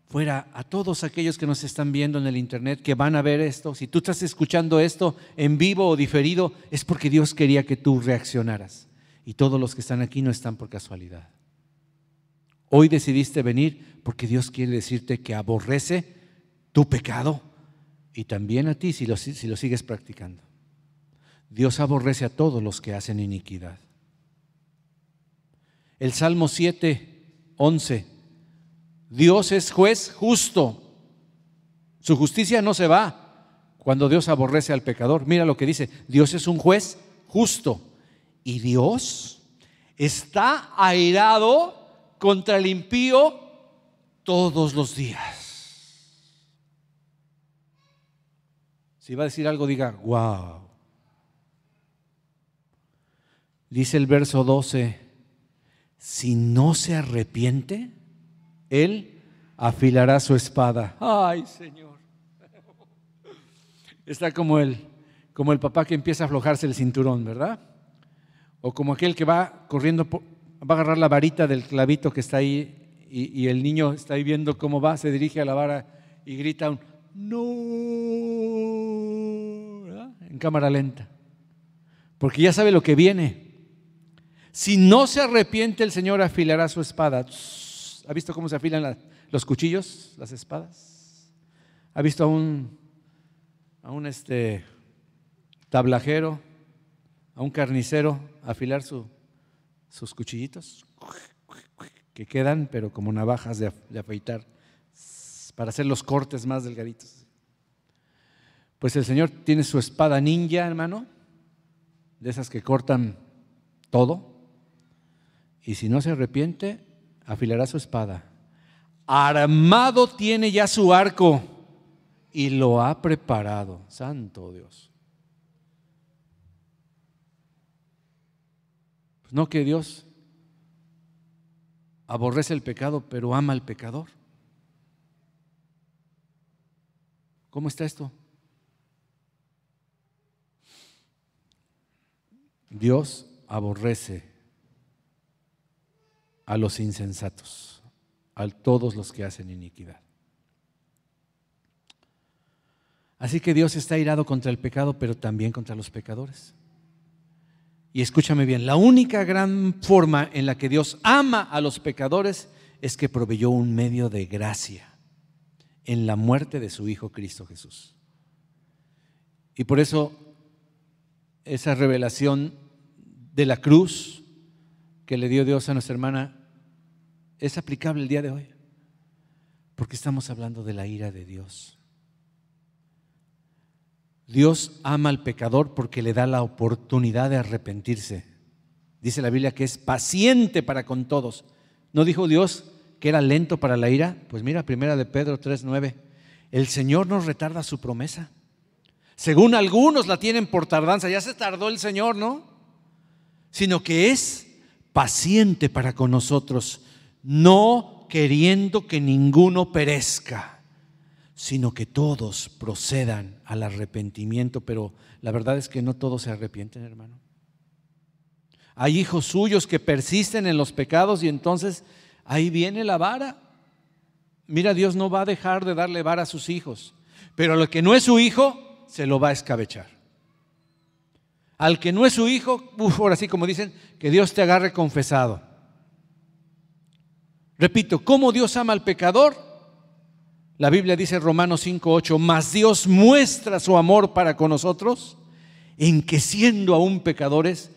fuera a todos aquellos que nos están viendo en el internet, que van a ver esto. Si tú estás escuchando esto en vivo o diferido, es porque Dios quería que tú reaccionaras. Y todos los que están aquí no están por casualidad. Hoy decidiste venir porque Dios quiere decirte que aborrece tu pecado y también a ti si lo sigues practicando. Dios aborrece a todos los que hacen iniquidad. El Salmo 7:11. Dios es juez justo. Su justicia no se va cuando Dios aborrece al pecador. Mira lo que dice: Dios es un juez justo y Dios está airado contra el impío todos los días. Si va a decir algo, diga wow. Dice el verso 12: si no se arrepiente, Él afilará su espada. Ay, Señor. Está como el papá que empieza a aflojarse el cinturón, ¿verdad? O como aquel que va corriendo, va a agarrar la varita del clavito que está ahí y el niño está ahí viendo cómo va, se dirige a la vara y grita un no, ¿verdad? En cámara lenta, porque ya sabe lo que viene. Si no se arrepiente, el Señor afilará su espada. ¿Ha visto cómo se afilan los cuchillos, las espadas? ¿Ha visto a un tablajero, a un carnicero afilar sus cuchillitos? Que quedan, pero como navajas de afeitar, para hacer los cortes más delgaditos. Pues el Señor tiene su espada ninja, hermano, de esas que cortan todo. Y si no se arrepiente, afilará su espada. Armado tiene ya su arco y lo ha preparado. Santo Dios. Pues no que Dios aborrece el pecado, pero ama al pecador. ¿Cómo está esto? Dios aborrece a los insensatos, a todos los que hacen iniquidad. Así que Dios está airado contra el pecado, pero también contra los pecadores. Y escúchame bien, la única gran forma en la que Dios ama a los pecadores es que proveyó un medio de gracia en la muerte de su Hijo Cristo Jesús. Y por eso esa revelación de la cruz que le dio Dios a nuestra hermana es aplicable el día de hoy, porque estamos hablando de la ira de Dios. Dios ama al pecador porque le da la oportunidad de arrepentirse. Dice la Biblia que es paciente para con todos. ¿No dijo Dios que era lento para la ira? Pues mira, 1 de Pedro 3:9. El Señor no retarda su promesa. Según algunos la tienen por tardanza. Ya se tardó el Señor, ¿no? Sino que es paciente para con nosotros, no queriendo que ninguno perezca, sino que todos procedan al arrepentimiento. Pero la verdad es que no todos se arrepienten, hermano. Hay hijos suyos que persisten en los pecados y entonces ahí viene la vara. Mira, Dios no va a dejar de darle vara a sus hijos, pero a lo que no es su hijo se lo va a escabechar. Al que no es su hijo, ahora sí, como dicen, que Dios te agarre confesado. Repito, ¿cómo Dios ama al pecador? La Biblia dice en Romanos 5:8, mas Dios muestra su amor para con nosotros en que siendo aún pecadores,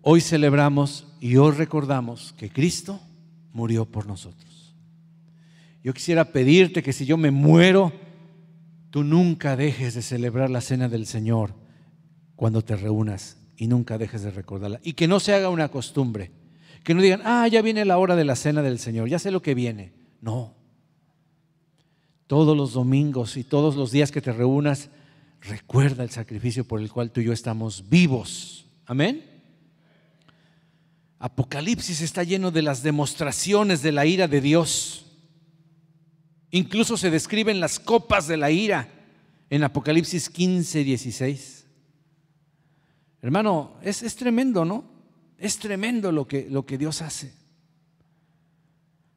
hoy celebramos y hoy recordamos que Cristo murió por nosotros. Yo quisiera pedirte que si yo me muero, tú nunca dejes de celebrar la cena del Señor cuando te reúnas y nunca dejes de recordarla. Y que no se haga una costumbre, que no digan, ya viene la hora de la cena del Señor, ya sé lo que viene. No. Todos los domingos y todos los días que te reúnas, recuerda el sacrificio por el cual tú y yo estamos vivos. Amén. Apocalipsis está lleno de las demostraciones de la ira de Dios. Incluso se describen las copas de la ira en Apocalipsis 15:16. Hermano, es tremendo, ¿no? Es tremendo lo que Dios hace.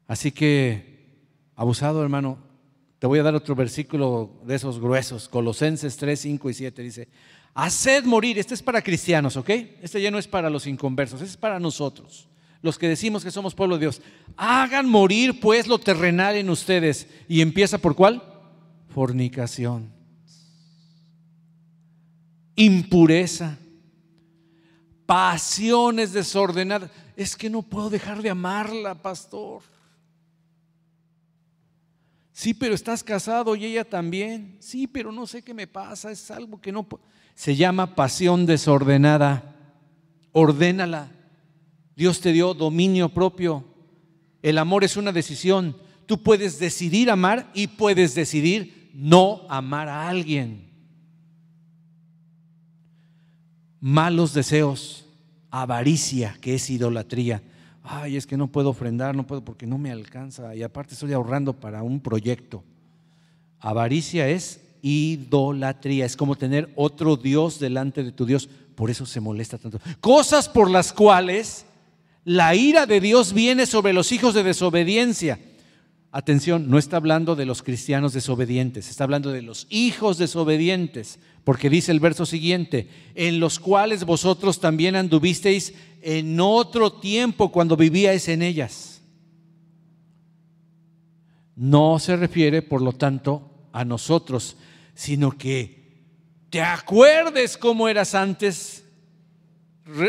Así que, abusado, hermano, te voy a dar otro versículo de esos gruesos, Colosenses 3:5-7, dice, haced morir, este es para cristianos, ¿ok? Este ya no es para los inconversos, este es para nosotros, los que decimos que somos pueblo de Dios. Hagan morir pues lo terrenal en ustedes. ¿Y empieza por cuál? Fornicación, impureza, pasiones desordenadas. Es que no puedo dejar de amarla, pastor. Sí, pero estás casado y ella también. Sí, pero no sé qué me pasa, es algo que no puedo. Se llama pasión desordenada. Ordénala. Dios te dio dominio propio. El amor es una decisión. Tú puedes decidir amar y puedes decidir no amar a alguien. Malos deseos, avaricia, que es idolatría. Ay, es que no puedo ofrendar, no puedo porque no me alcanza y aparte estoy ahorrando para un proyecto. Avaricia es idolatría, es como tener otro Dios delante de tu Dios, por eso se molesta tanto. Cosas por las cuales la ira de Dios viene sobre los hijos de desobediencia. Atención, no está hablando de los cristianos desobedientes, está hablando de los hijos desobedientes, porque dice el verso siguiente, en los cuales vosotros también anduvisteis en otro tiempo cuando vivíais en ellas. No se refiere, por lo tanto, a nosotros, sino que te acuerdes cómo eras antes,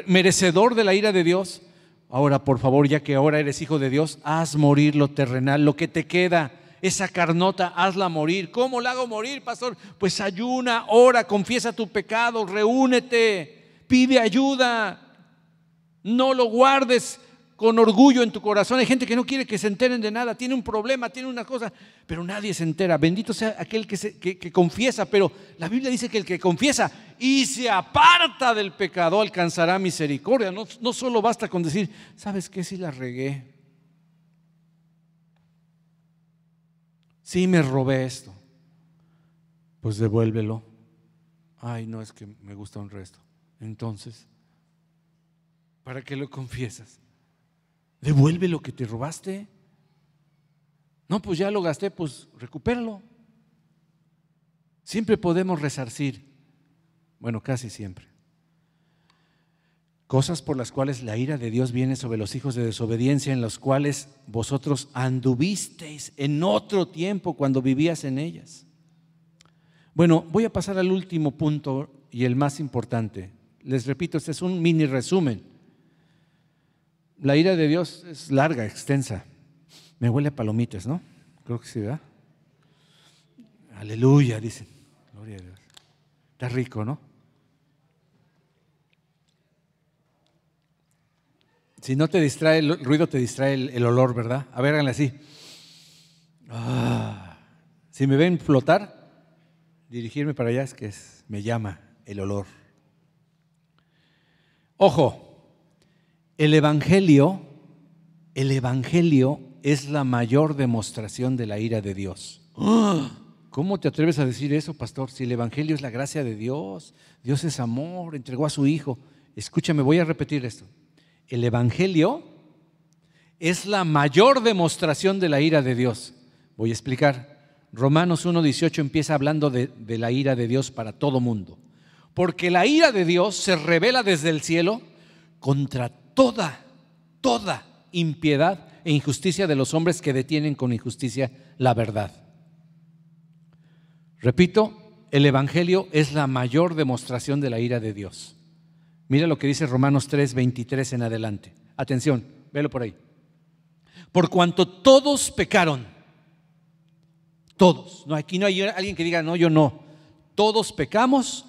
merecedor de la ira de Dios. Ahora, por favor, ya que ahora eres hijo de Dios, haz morir lo terrenal, lo que te queda, esa carnota, hazla morir. ¿Cómo la hago morir, pastor? Pues ayuna, ora, confiesa tu pecado, reúnete, pide ayuda. No lo guardes con orgullo en tu corazón. Hay gente que no quiere que se enteren de nada, tiene un problema, tiene una cosa, pero nadie se entera. Bendito sea aquel que confiesa, pero la Biblia dice que el que confiesa y se aparta del pecado alcanzará misericordia. No solo basta con decir, ¿sabes qué? Si la regué, sí me robé esto, pues devuélvelo. Ay, no, es que me gusta un resto. Entonces, ¿para qué lo confiesas? Devuelve lo que te robaste. No, pues ya lo gasté, pues recupéralo. Siempre podemos resarcir. Bueno, casi siempre. Cosas por las cuales la ira de Dios viene sobre los hijos de desobediencia, en los cuales vosotros anduvisteis en otro tiempo cuando vivías en ellas. Bueno, voy a pasar al último punto y el más importante. Les repito, este es un mini resumen. La ira de Dios es larga, extensa. Me huele a palomitas, ¿no? Creo que sí, ¿verdad? Aleluya, dicen. Gloria a Dios. Está rico, ¿no? Si no te distrae el ruido, te distrae el olor, ¿verdad? A ver, háganle así. Si me ven flotar, dirigirme para allá es que me llama el olor. Ojo. El Evangelio es la mayor demostración de la ira de Dios. ¿Cómo te atreves a decir eso, pastor? Si el Evangelio es la gracia de Dios, Dios es amor, entregó a su Hijo. Escúchame, voy a repetir esto. El Evangelio es la mayor demostración de la ira de Dios. Voy a explicar. Romanos 1:18 empieza hablando de la ira de Dios para todo mundo. Porque la ira de Dios se revela desde el cielo contra toda impiedad e injusticia de los hombres que detienen con injusticia la verdad. Repito, el Evangelio es la mayor demostración de la ira de Dios. Mira lo que dice Romanos 3:23 en adelante. Atención, velo por ahí. Por cuanto todos pecaron, todos, no, aquí no hay alguien que diga no, yo no, todos pecamos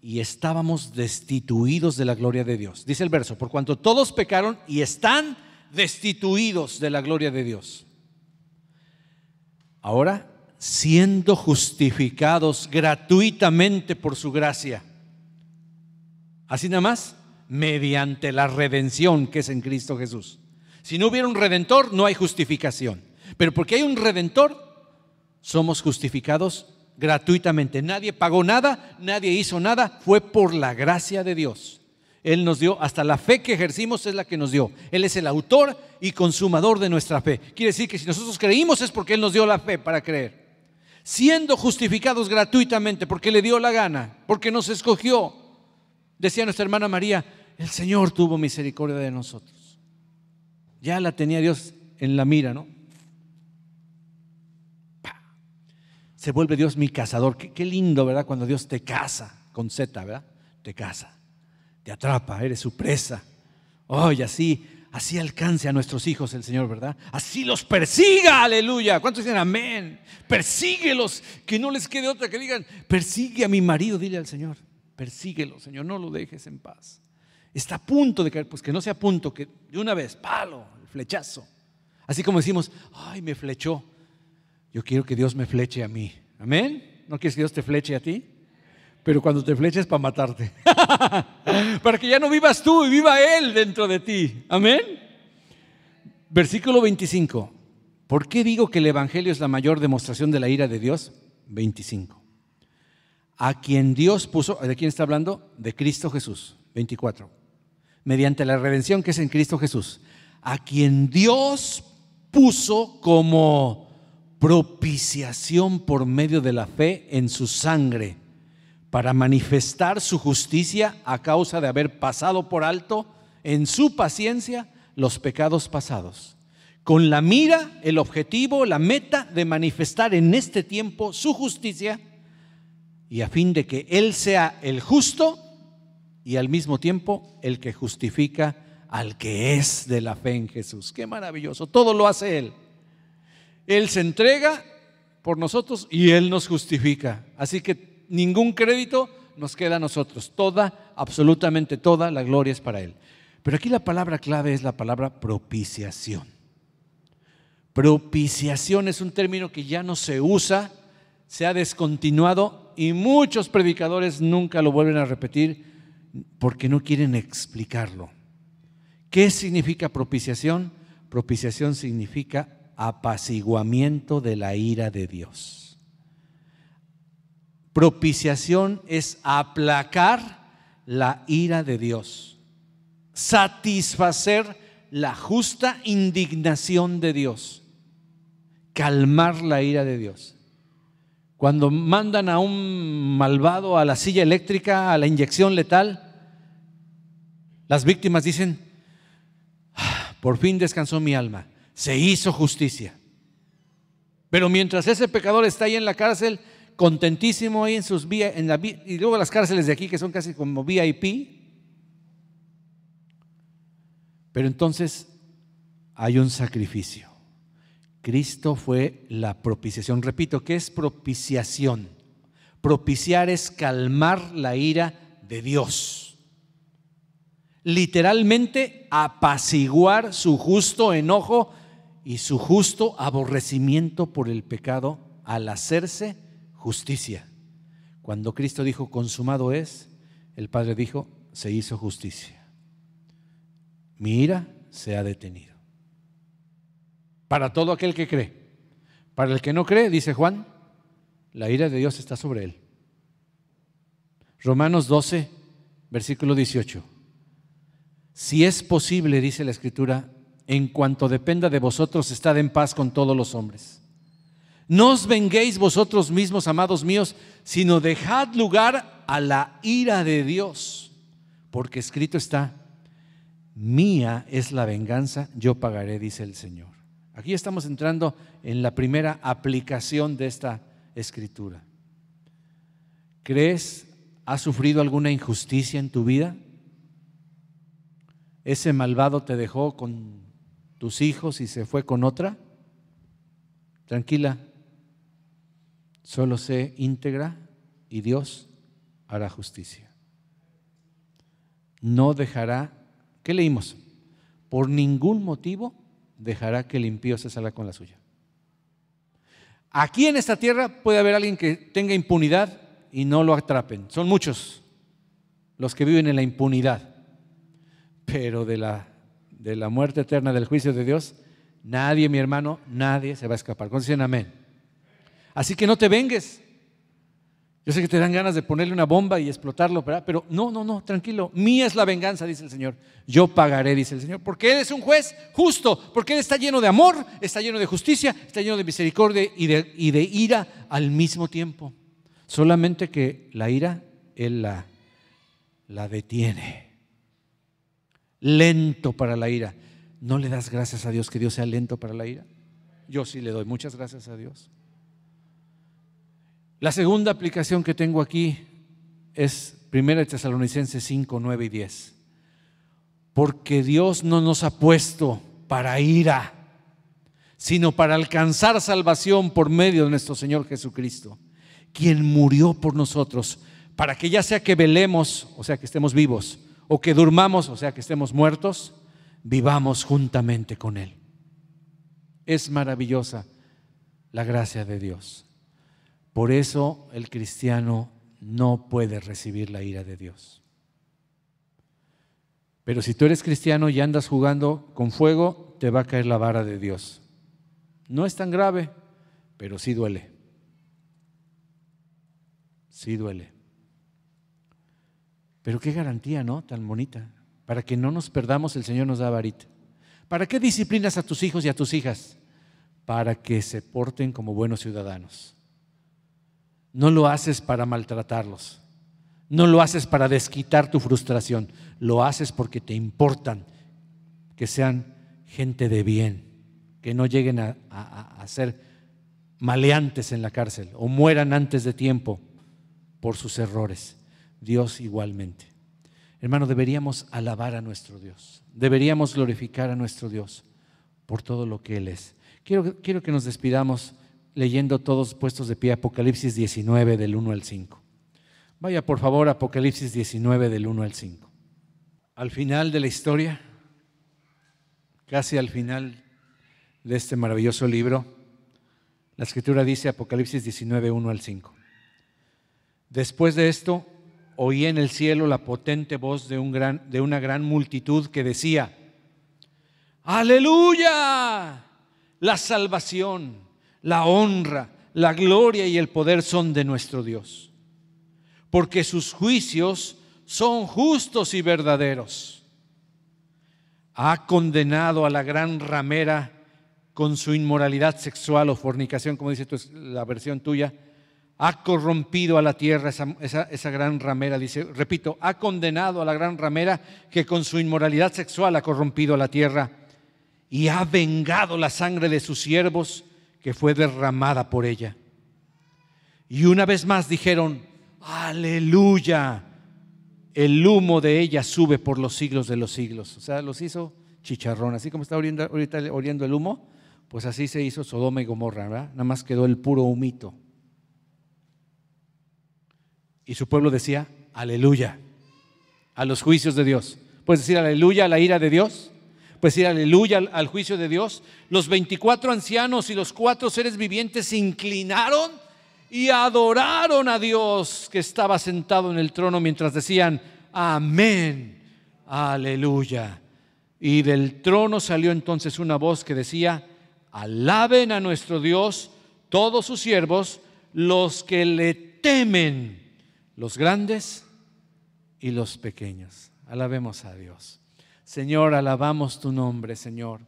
y estábamos destituidos de la gloria de Dios. Dice el verso, por cuanto todos pecaron y están destituidos de la gloria de Dios. Ahora, siendo justificados gratuitamente por su gracia, así nada más, mediante la redención que es en Cristo Jesús. Si no hubiera un redentor, no hay justificación. Pero porque hay un redentor, somos justificados gratuitamente. Nadie pagó nada, nadie hizo nada, fue por la gracia de Dios. Él nos dio, hasta la fe que ejercimos es la que nos dio. Él es el autor y consumador de nuestra fe. Quiere decir que si nosotros creímos es porque Él nos dio la fe para creer. Siendo justificados gratuitamente, porque le dio la gana, porque nos escogió. Decía nuestra hermana María, el Señor tuvo misericordia de nosotros. Ya la tenía Dios en la mira, ¿no? Se vuelve Dios mi cazador. Qué lindo, ¿verdad? Cuando Dios te caza, con Z, ¿verdad? Te caza, te atrapa, eres su presa. Ay, así alcance a nuestros hijos el Señor, ¿verdad? Así los persiga, aleluya. ¿Cuántos dicen amén? Persíguelos, que no les quede otra que digan, persigue a mi marido, dile al Señor. Persíguelo, Señor, no lo dejes en paz. Está a punto de caer, pues que no sea a punto, que de una vez, palo, el flechazo. Así como decimos, ay, me flechó. Yo quiero que Dios me fleche a mí. ¿Amén? ¿No quieres que Dios te fleche a ti? Pero cuando te fleche es para matarte. Para que ya no vivas tú y viva Él dentro de ti. ¿Amén? Versículo 25. ¿Por qué digo que el Evangelio es la mayor demostración de la ira de Dios? 25. A quien Dios puso, ¿de quién está hablando? De Cristo Jesús. 24. Mediante la redención que es en Cristo Jesús. A quien Dios puso como propiciación por medio de la fe en su sangre, para manifestar su justicia a causa de haber pasado por alto en su paciencia los pecados pasados, con la mira, el objetivo, la meta de manifestar en este tiempo su justicia, y a fin de que Él sea el justo y al mismo tiempo el que justifica al que es de la fe en Jesús. Qué maravilloso, todo lo hace Él. Él se entrega por nosotros y Él nos justifica. Así que ningún crédito nos queda a nosotros. Toda, absolutamente toda la gloria es para Él. Pero aquí la palabra clave es la palabra propiciación. Propiciación es un término que ya no se usa, se ha descontinuado y muchos predicadores nunca lo vuelven a repetir porque no quieren explicarlo. ¿Qué significa propiciación? Propiciación significa apaciguamiento de la ira de Dios. Propiciación es aplacar la ira de Dios, satisfacer la justa indignación de Dios, calmar la ira de Dios. Cuando mandan a un malvado a la silla eléctrica, a la inyección letal, las víctimas dicen, por fin descansó mi alma, se hizo justicia. Pero mientras ese pecador está ahí en la cárcel, contentísimo ahí en sus y luego las cárceles de aquí que son casi como VIP, pero entonces hay un sacrificio. Cristo fue la propiciación. Repito, ¿qué es propiciación? Propiciar es calmar la ira de Dios. Literalmente apaciguar su justo enojo y su justo aborrecimiento por el pecado al hacerse justicia. Cuando Cristo dijo consumado es, el Padre dijo se hizo justicia. Mi ira se ha detenido. Para todo aquel que cree. Para el que no cree, dice Juan, la ira de Dios está sobre él. Romanos 12, versículo 18. Si es posible, dice la Escritura, en cuanto dependa de vosotros, estad en paz con todos los hombres. No os venguéis vosotros mismos, amados míos, sino dejad lugar a la ira de Dios, porque escrito está, mía es la venganza, yo pagaré, dice el Señor. Aquí estamos entrando en la primera aplicación de esta Escritura. ¿Crees? ¿Has sufrido alguna injusticia en tu vida? ¿Ese malvado te dejó con tus hijos y se fue con otra? Tranquila, solo sé íntegra y Dios hará justicia. No dejará, ¿qué leímos? Por ningún motivo dejará que el impío se salga con la suya. Aquí en esta tierra puede haber alguien que tenga impunidad y no lo atrapen. Son muchos los que viven en la impunidad. Pero de la muerte eterna, del juicio de Dios, nadie, mi hermano, nadie se va a escapar. ¿Cuántos dicen amén? Así que no te vengues. Yo sé que te dan ganas de ponerle una bomba y explotarlo, ¿verdad? Pero no, tranquilo. Mía es la venganza, dice el Señor. Yo pagaré, dice el Señor. Porque Él es un juez justo, porque Él está lleno de amor, está lleno de justicia, está lleno de misericordia y de ira al mismo tiempo. Solamente que la ira, Él la detiene. Lento para la ira. ¿No le das gracias a Dios que Dios sea lento para la ira? Yo sí le doy muchas gracias a Dios. La segunda aplicación que tengo aquí es 1 Tesalonicenses 5, 9 y 10. Porque Dios no nos ha puesto para ira, sino para alcanzar salvación por medio de nuestro Señor Jesucristo, quien murió por nosotros, para que ya sea que velemos, o sea que estemos vivos, o que durmamos, o sea que estemos muertos, vivamos juntamente con Él. Es maravillosa la gracia de Dios. Por eso el cristiano no puede recibir la ira de Dios. Pero si tú eres cristiano y andas jugando con fuego, te va a caer la vara de Dios. No es tan grave, pero sí duele. Sí duele. Pero qué garantía, ¿no? Tan bonita. Para que no nos perdamos, el Señor nos da varita. ¿Para qué disciplinas a tus hijos y a tus hijas? Para que se porten como buenos ciudadanos. No lo haces para maltratarlos. No lo haces para desquitar tu frustración. Lo haces porque te importan que sean gente de bien, que no lleguen a ser maleantes en la cárcel o mueran antes de tiempo por sus errores. Dios igualmente. Hermano, deberíamos alabar a nuestro Dios. Deberíamos glorificar a nuestro Dios por todo lo que Él es. Quiero que nos despidamos leyendo todos puestos de pie Apocalipsis 19 del 1 al 5. Vaya por favor Apocalipsis 19 del 1 al 5. Al final de la historia, casi al final de este maravilloso libro, la Escritura dice Apocalipsis 19, 1 al 5. Después de esto, oí en el cielo la potente voz de una gran multitud que decía: ¡Aleluya! La salvación, la honra, la gloria y el poder son de nuestro Dios, porque sus juicios son justos y verdaderos. Ha condenado a la gran ramera con su inmoralidad sexual o fornicación, como dice la versión tuya. Ha corrompido a la tierra, esa gran ramera, dice, repito, ha condenado a la gran ramera que con su inmoralidad sexual ha corrompido a la tierra y ha vengado la sangre de sus siervos que fue derramada por ella. Y una vez más dijeron: aleluya, el humo de ella sube por los siglos de los siglos. O sea, los hizo chicharrón, así como está ahorita oliendo el humo, pues así se hizo Sodoma y Gomorra, ¿verdad? Nada más quedó el puro humito. Y su pueblo decía: aleluya a los juicios de Dios. ¿Puedes decir aleluya a la ira de Dios? ¿Puedes decir aleluya al juicio de Dios? Los 24 ancianos y los 4 seres vivientes se inclinaron y adoraron a Dios que estaba sentado en el trono mientras decían: amén, aleluya. Y del trono salió entonces una voz que decía: alaben a nuestro Dios todos sus siervos, los que le temen, los grandes y los pequeños. Alabemos a Dios. Señor, alabamos tu nombre, Señor.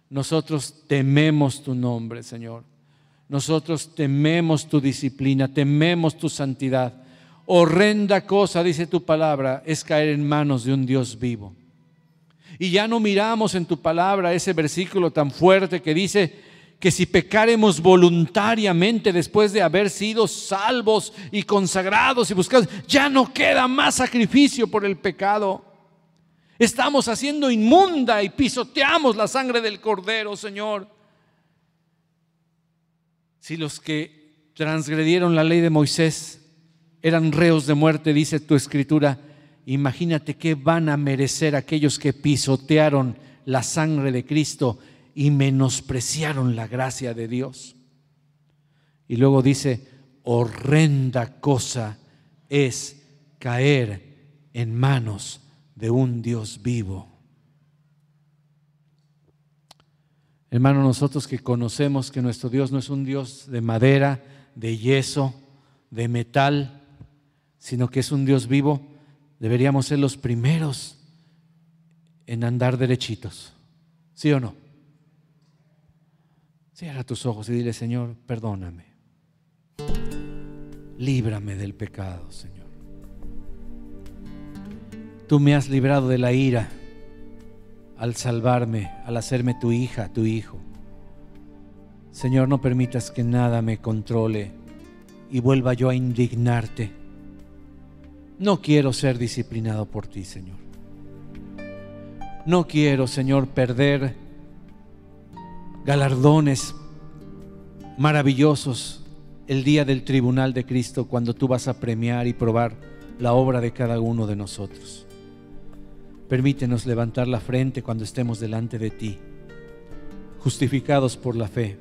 Nosotros tememos tu nombre, Señor. Nosotros tememos tu disciplina, tememos tu santidad. Horrenda cosa, dice tu palabra, es caer en manos de un Dios vivo. Y ya no miramos en tu palabra ese versículo tan fuerte que dice que si pecáremos voluntariamente después de haber sido salvos y consagrados y buscados, ya no queda más sacrificio por el pecado. Estamos haciendo inmunda y pisoteamos la sangre del Cordero, Señor. Si los que transgredieron la ley de Moisés eran reos de muerte, dice tu Escritura, imagínate qué van a merecer aquellos que pisotearon la sangre de Cristo y menospreciaron la gracia de Dios. Y luego dice, horrenda cosa es caer en manos de un Dios vivo. Hermano, nosotros que conocemos que nuestro Dios no es un Dios de madera, de yeso, de metal, sino que es un Dios vivo, deberíamos ser los primeros en andar derechitos. ¿Sí o no? Cierra tus ojos y dile, Señor, perdóname. Líbrame del pecado, Señor. Tú me has librado de la ira al salvarme, al hacerme tu hija, tu hijo. Señor, no permitas que nada me controle y vuelva yo a indignarte. No quiero ser disciplinado por ti, Señor. No quiero, Señor, perder galardones maravillosos el día del tribunal de Cristo, cuando tú vas a premiar y probar la obra de cada uno de nosotros. Permítenos levantar la frente cuando estemos delante de ti, justificados por la fe,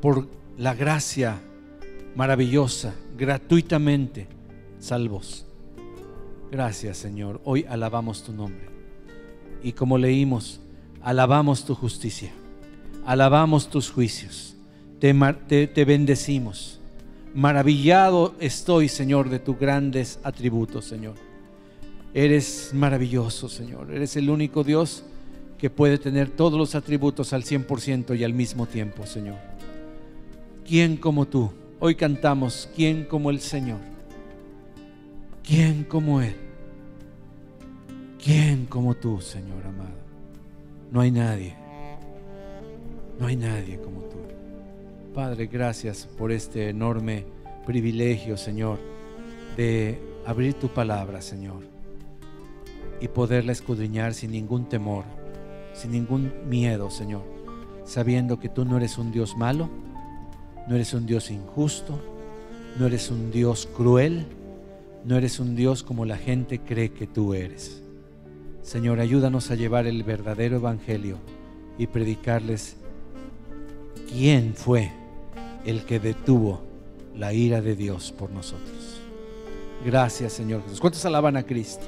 por la gracia maravillosa, gratuitamente salvos. Gracias, Señor. Hoy alabamos tu nombre y, como leímos, alabamos tu justicia, alabamos tus juicios, te bendecimos. Maravillado estoy, Señor, de tus grandes atributos, Señor. Eres maravilloso, Señor. Eres el único Dios que puede tener todos los atributos al 100% y al mismo tiempo, Señor. ¿Quién como tú? Hoy cantamos, ¿quién como el Señor? ¿Quién como Él? ¿Quién como tú, Señor amado? No hay nadie. No hay nadie como tú. Padre, gracias por este enorme privilegio, Señor, de abrir tu palabra, Señor, y poderla escudriñar sin ningún temor, sin ningún miedo, Señor, sabiendo que tú no eres un Dios malo, no eres un Dios injusto, no eres un Dios cruel, no eres un Dios como la gente cree que tú eres. Señor, ayúdanos a llevar el verdadero evangelio y predicarles quién fue el que detuvo la ira de Dios por nosotros. Gracias, Señor Jesús. ¿Cuántos alaban a Cristo?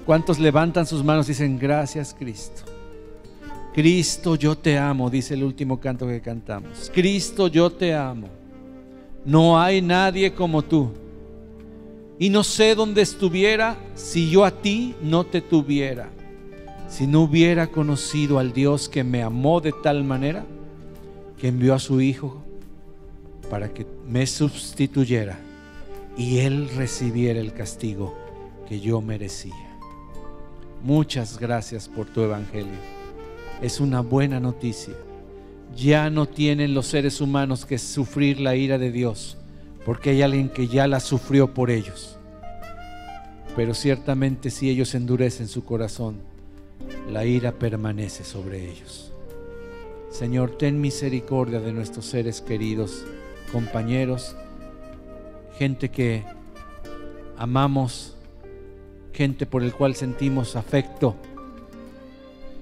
¿Cuántos levantan sus manos y dicen gracias, Cristo? Cristo, yo te amo, dice el último canto que cantamos. Cristo, yo te amo. No hay nadie como tú. Y no sé dónde estuviera si yo a ti no te tuviera. Si no hubiera conocido al Dios que me amó de tal manera que envió a su Hijo para que me sustituyera y Él recibiera el castigo que yo merecía. Muchas gracias por tu evangelio. Es una buena noticia. Ya no tienen los seres humanos que sufrir la ira de Dios, porque hay alguien que ya la sufrió por ellos. Pero ciertamente si ellos endurecen su corazón, la ira permanece sobre ellos. Señor, ten misericordia de nuestros seres queridos, compañeros, gente que amamos, gente por el cual sentimos afecto,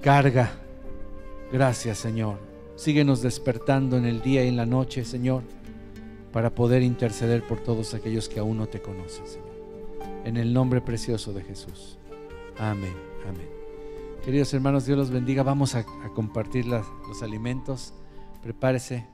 carga. Gracias, Señor. Síguenos despertando en el día y en la noche, Señor, para poder interceder por todos aquellos que aún no te conocen, Señor. En el nombre precioso de Jesús. Amén, amén. Queridos hermanos, Dios los bendiga. Vamos a compartir los alimentos. Prepárese.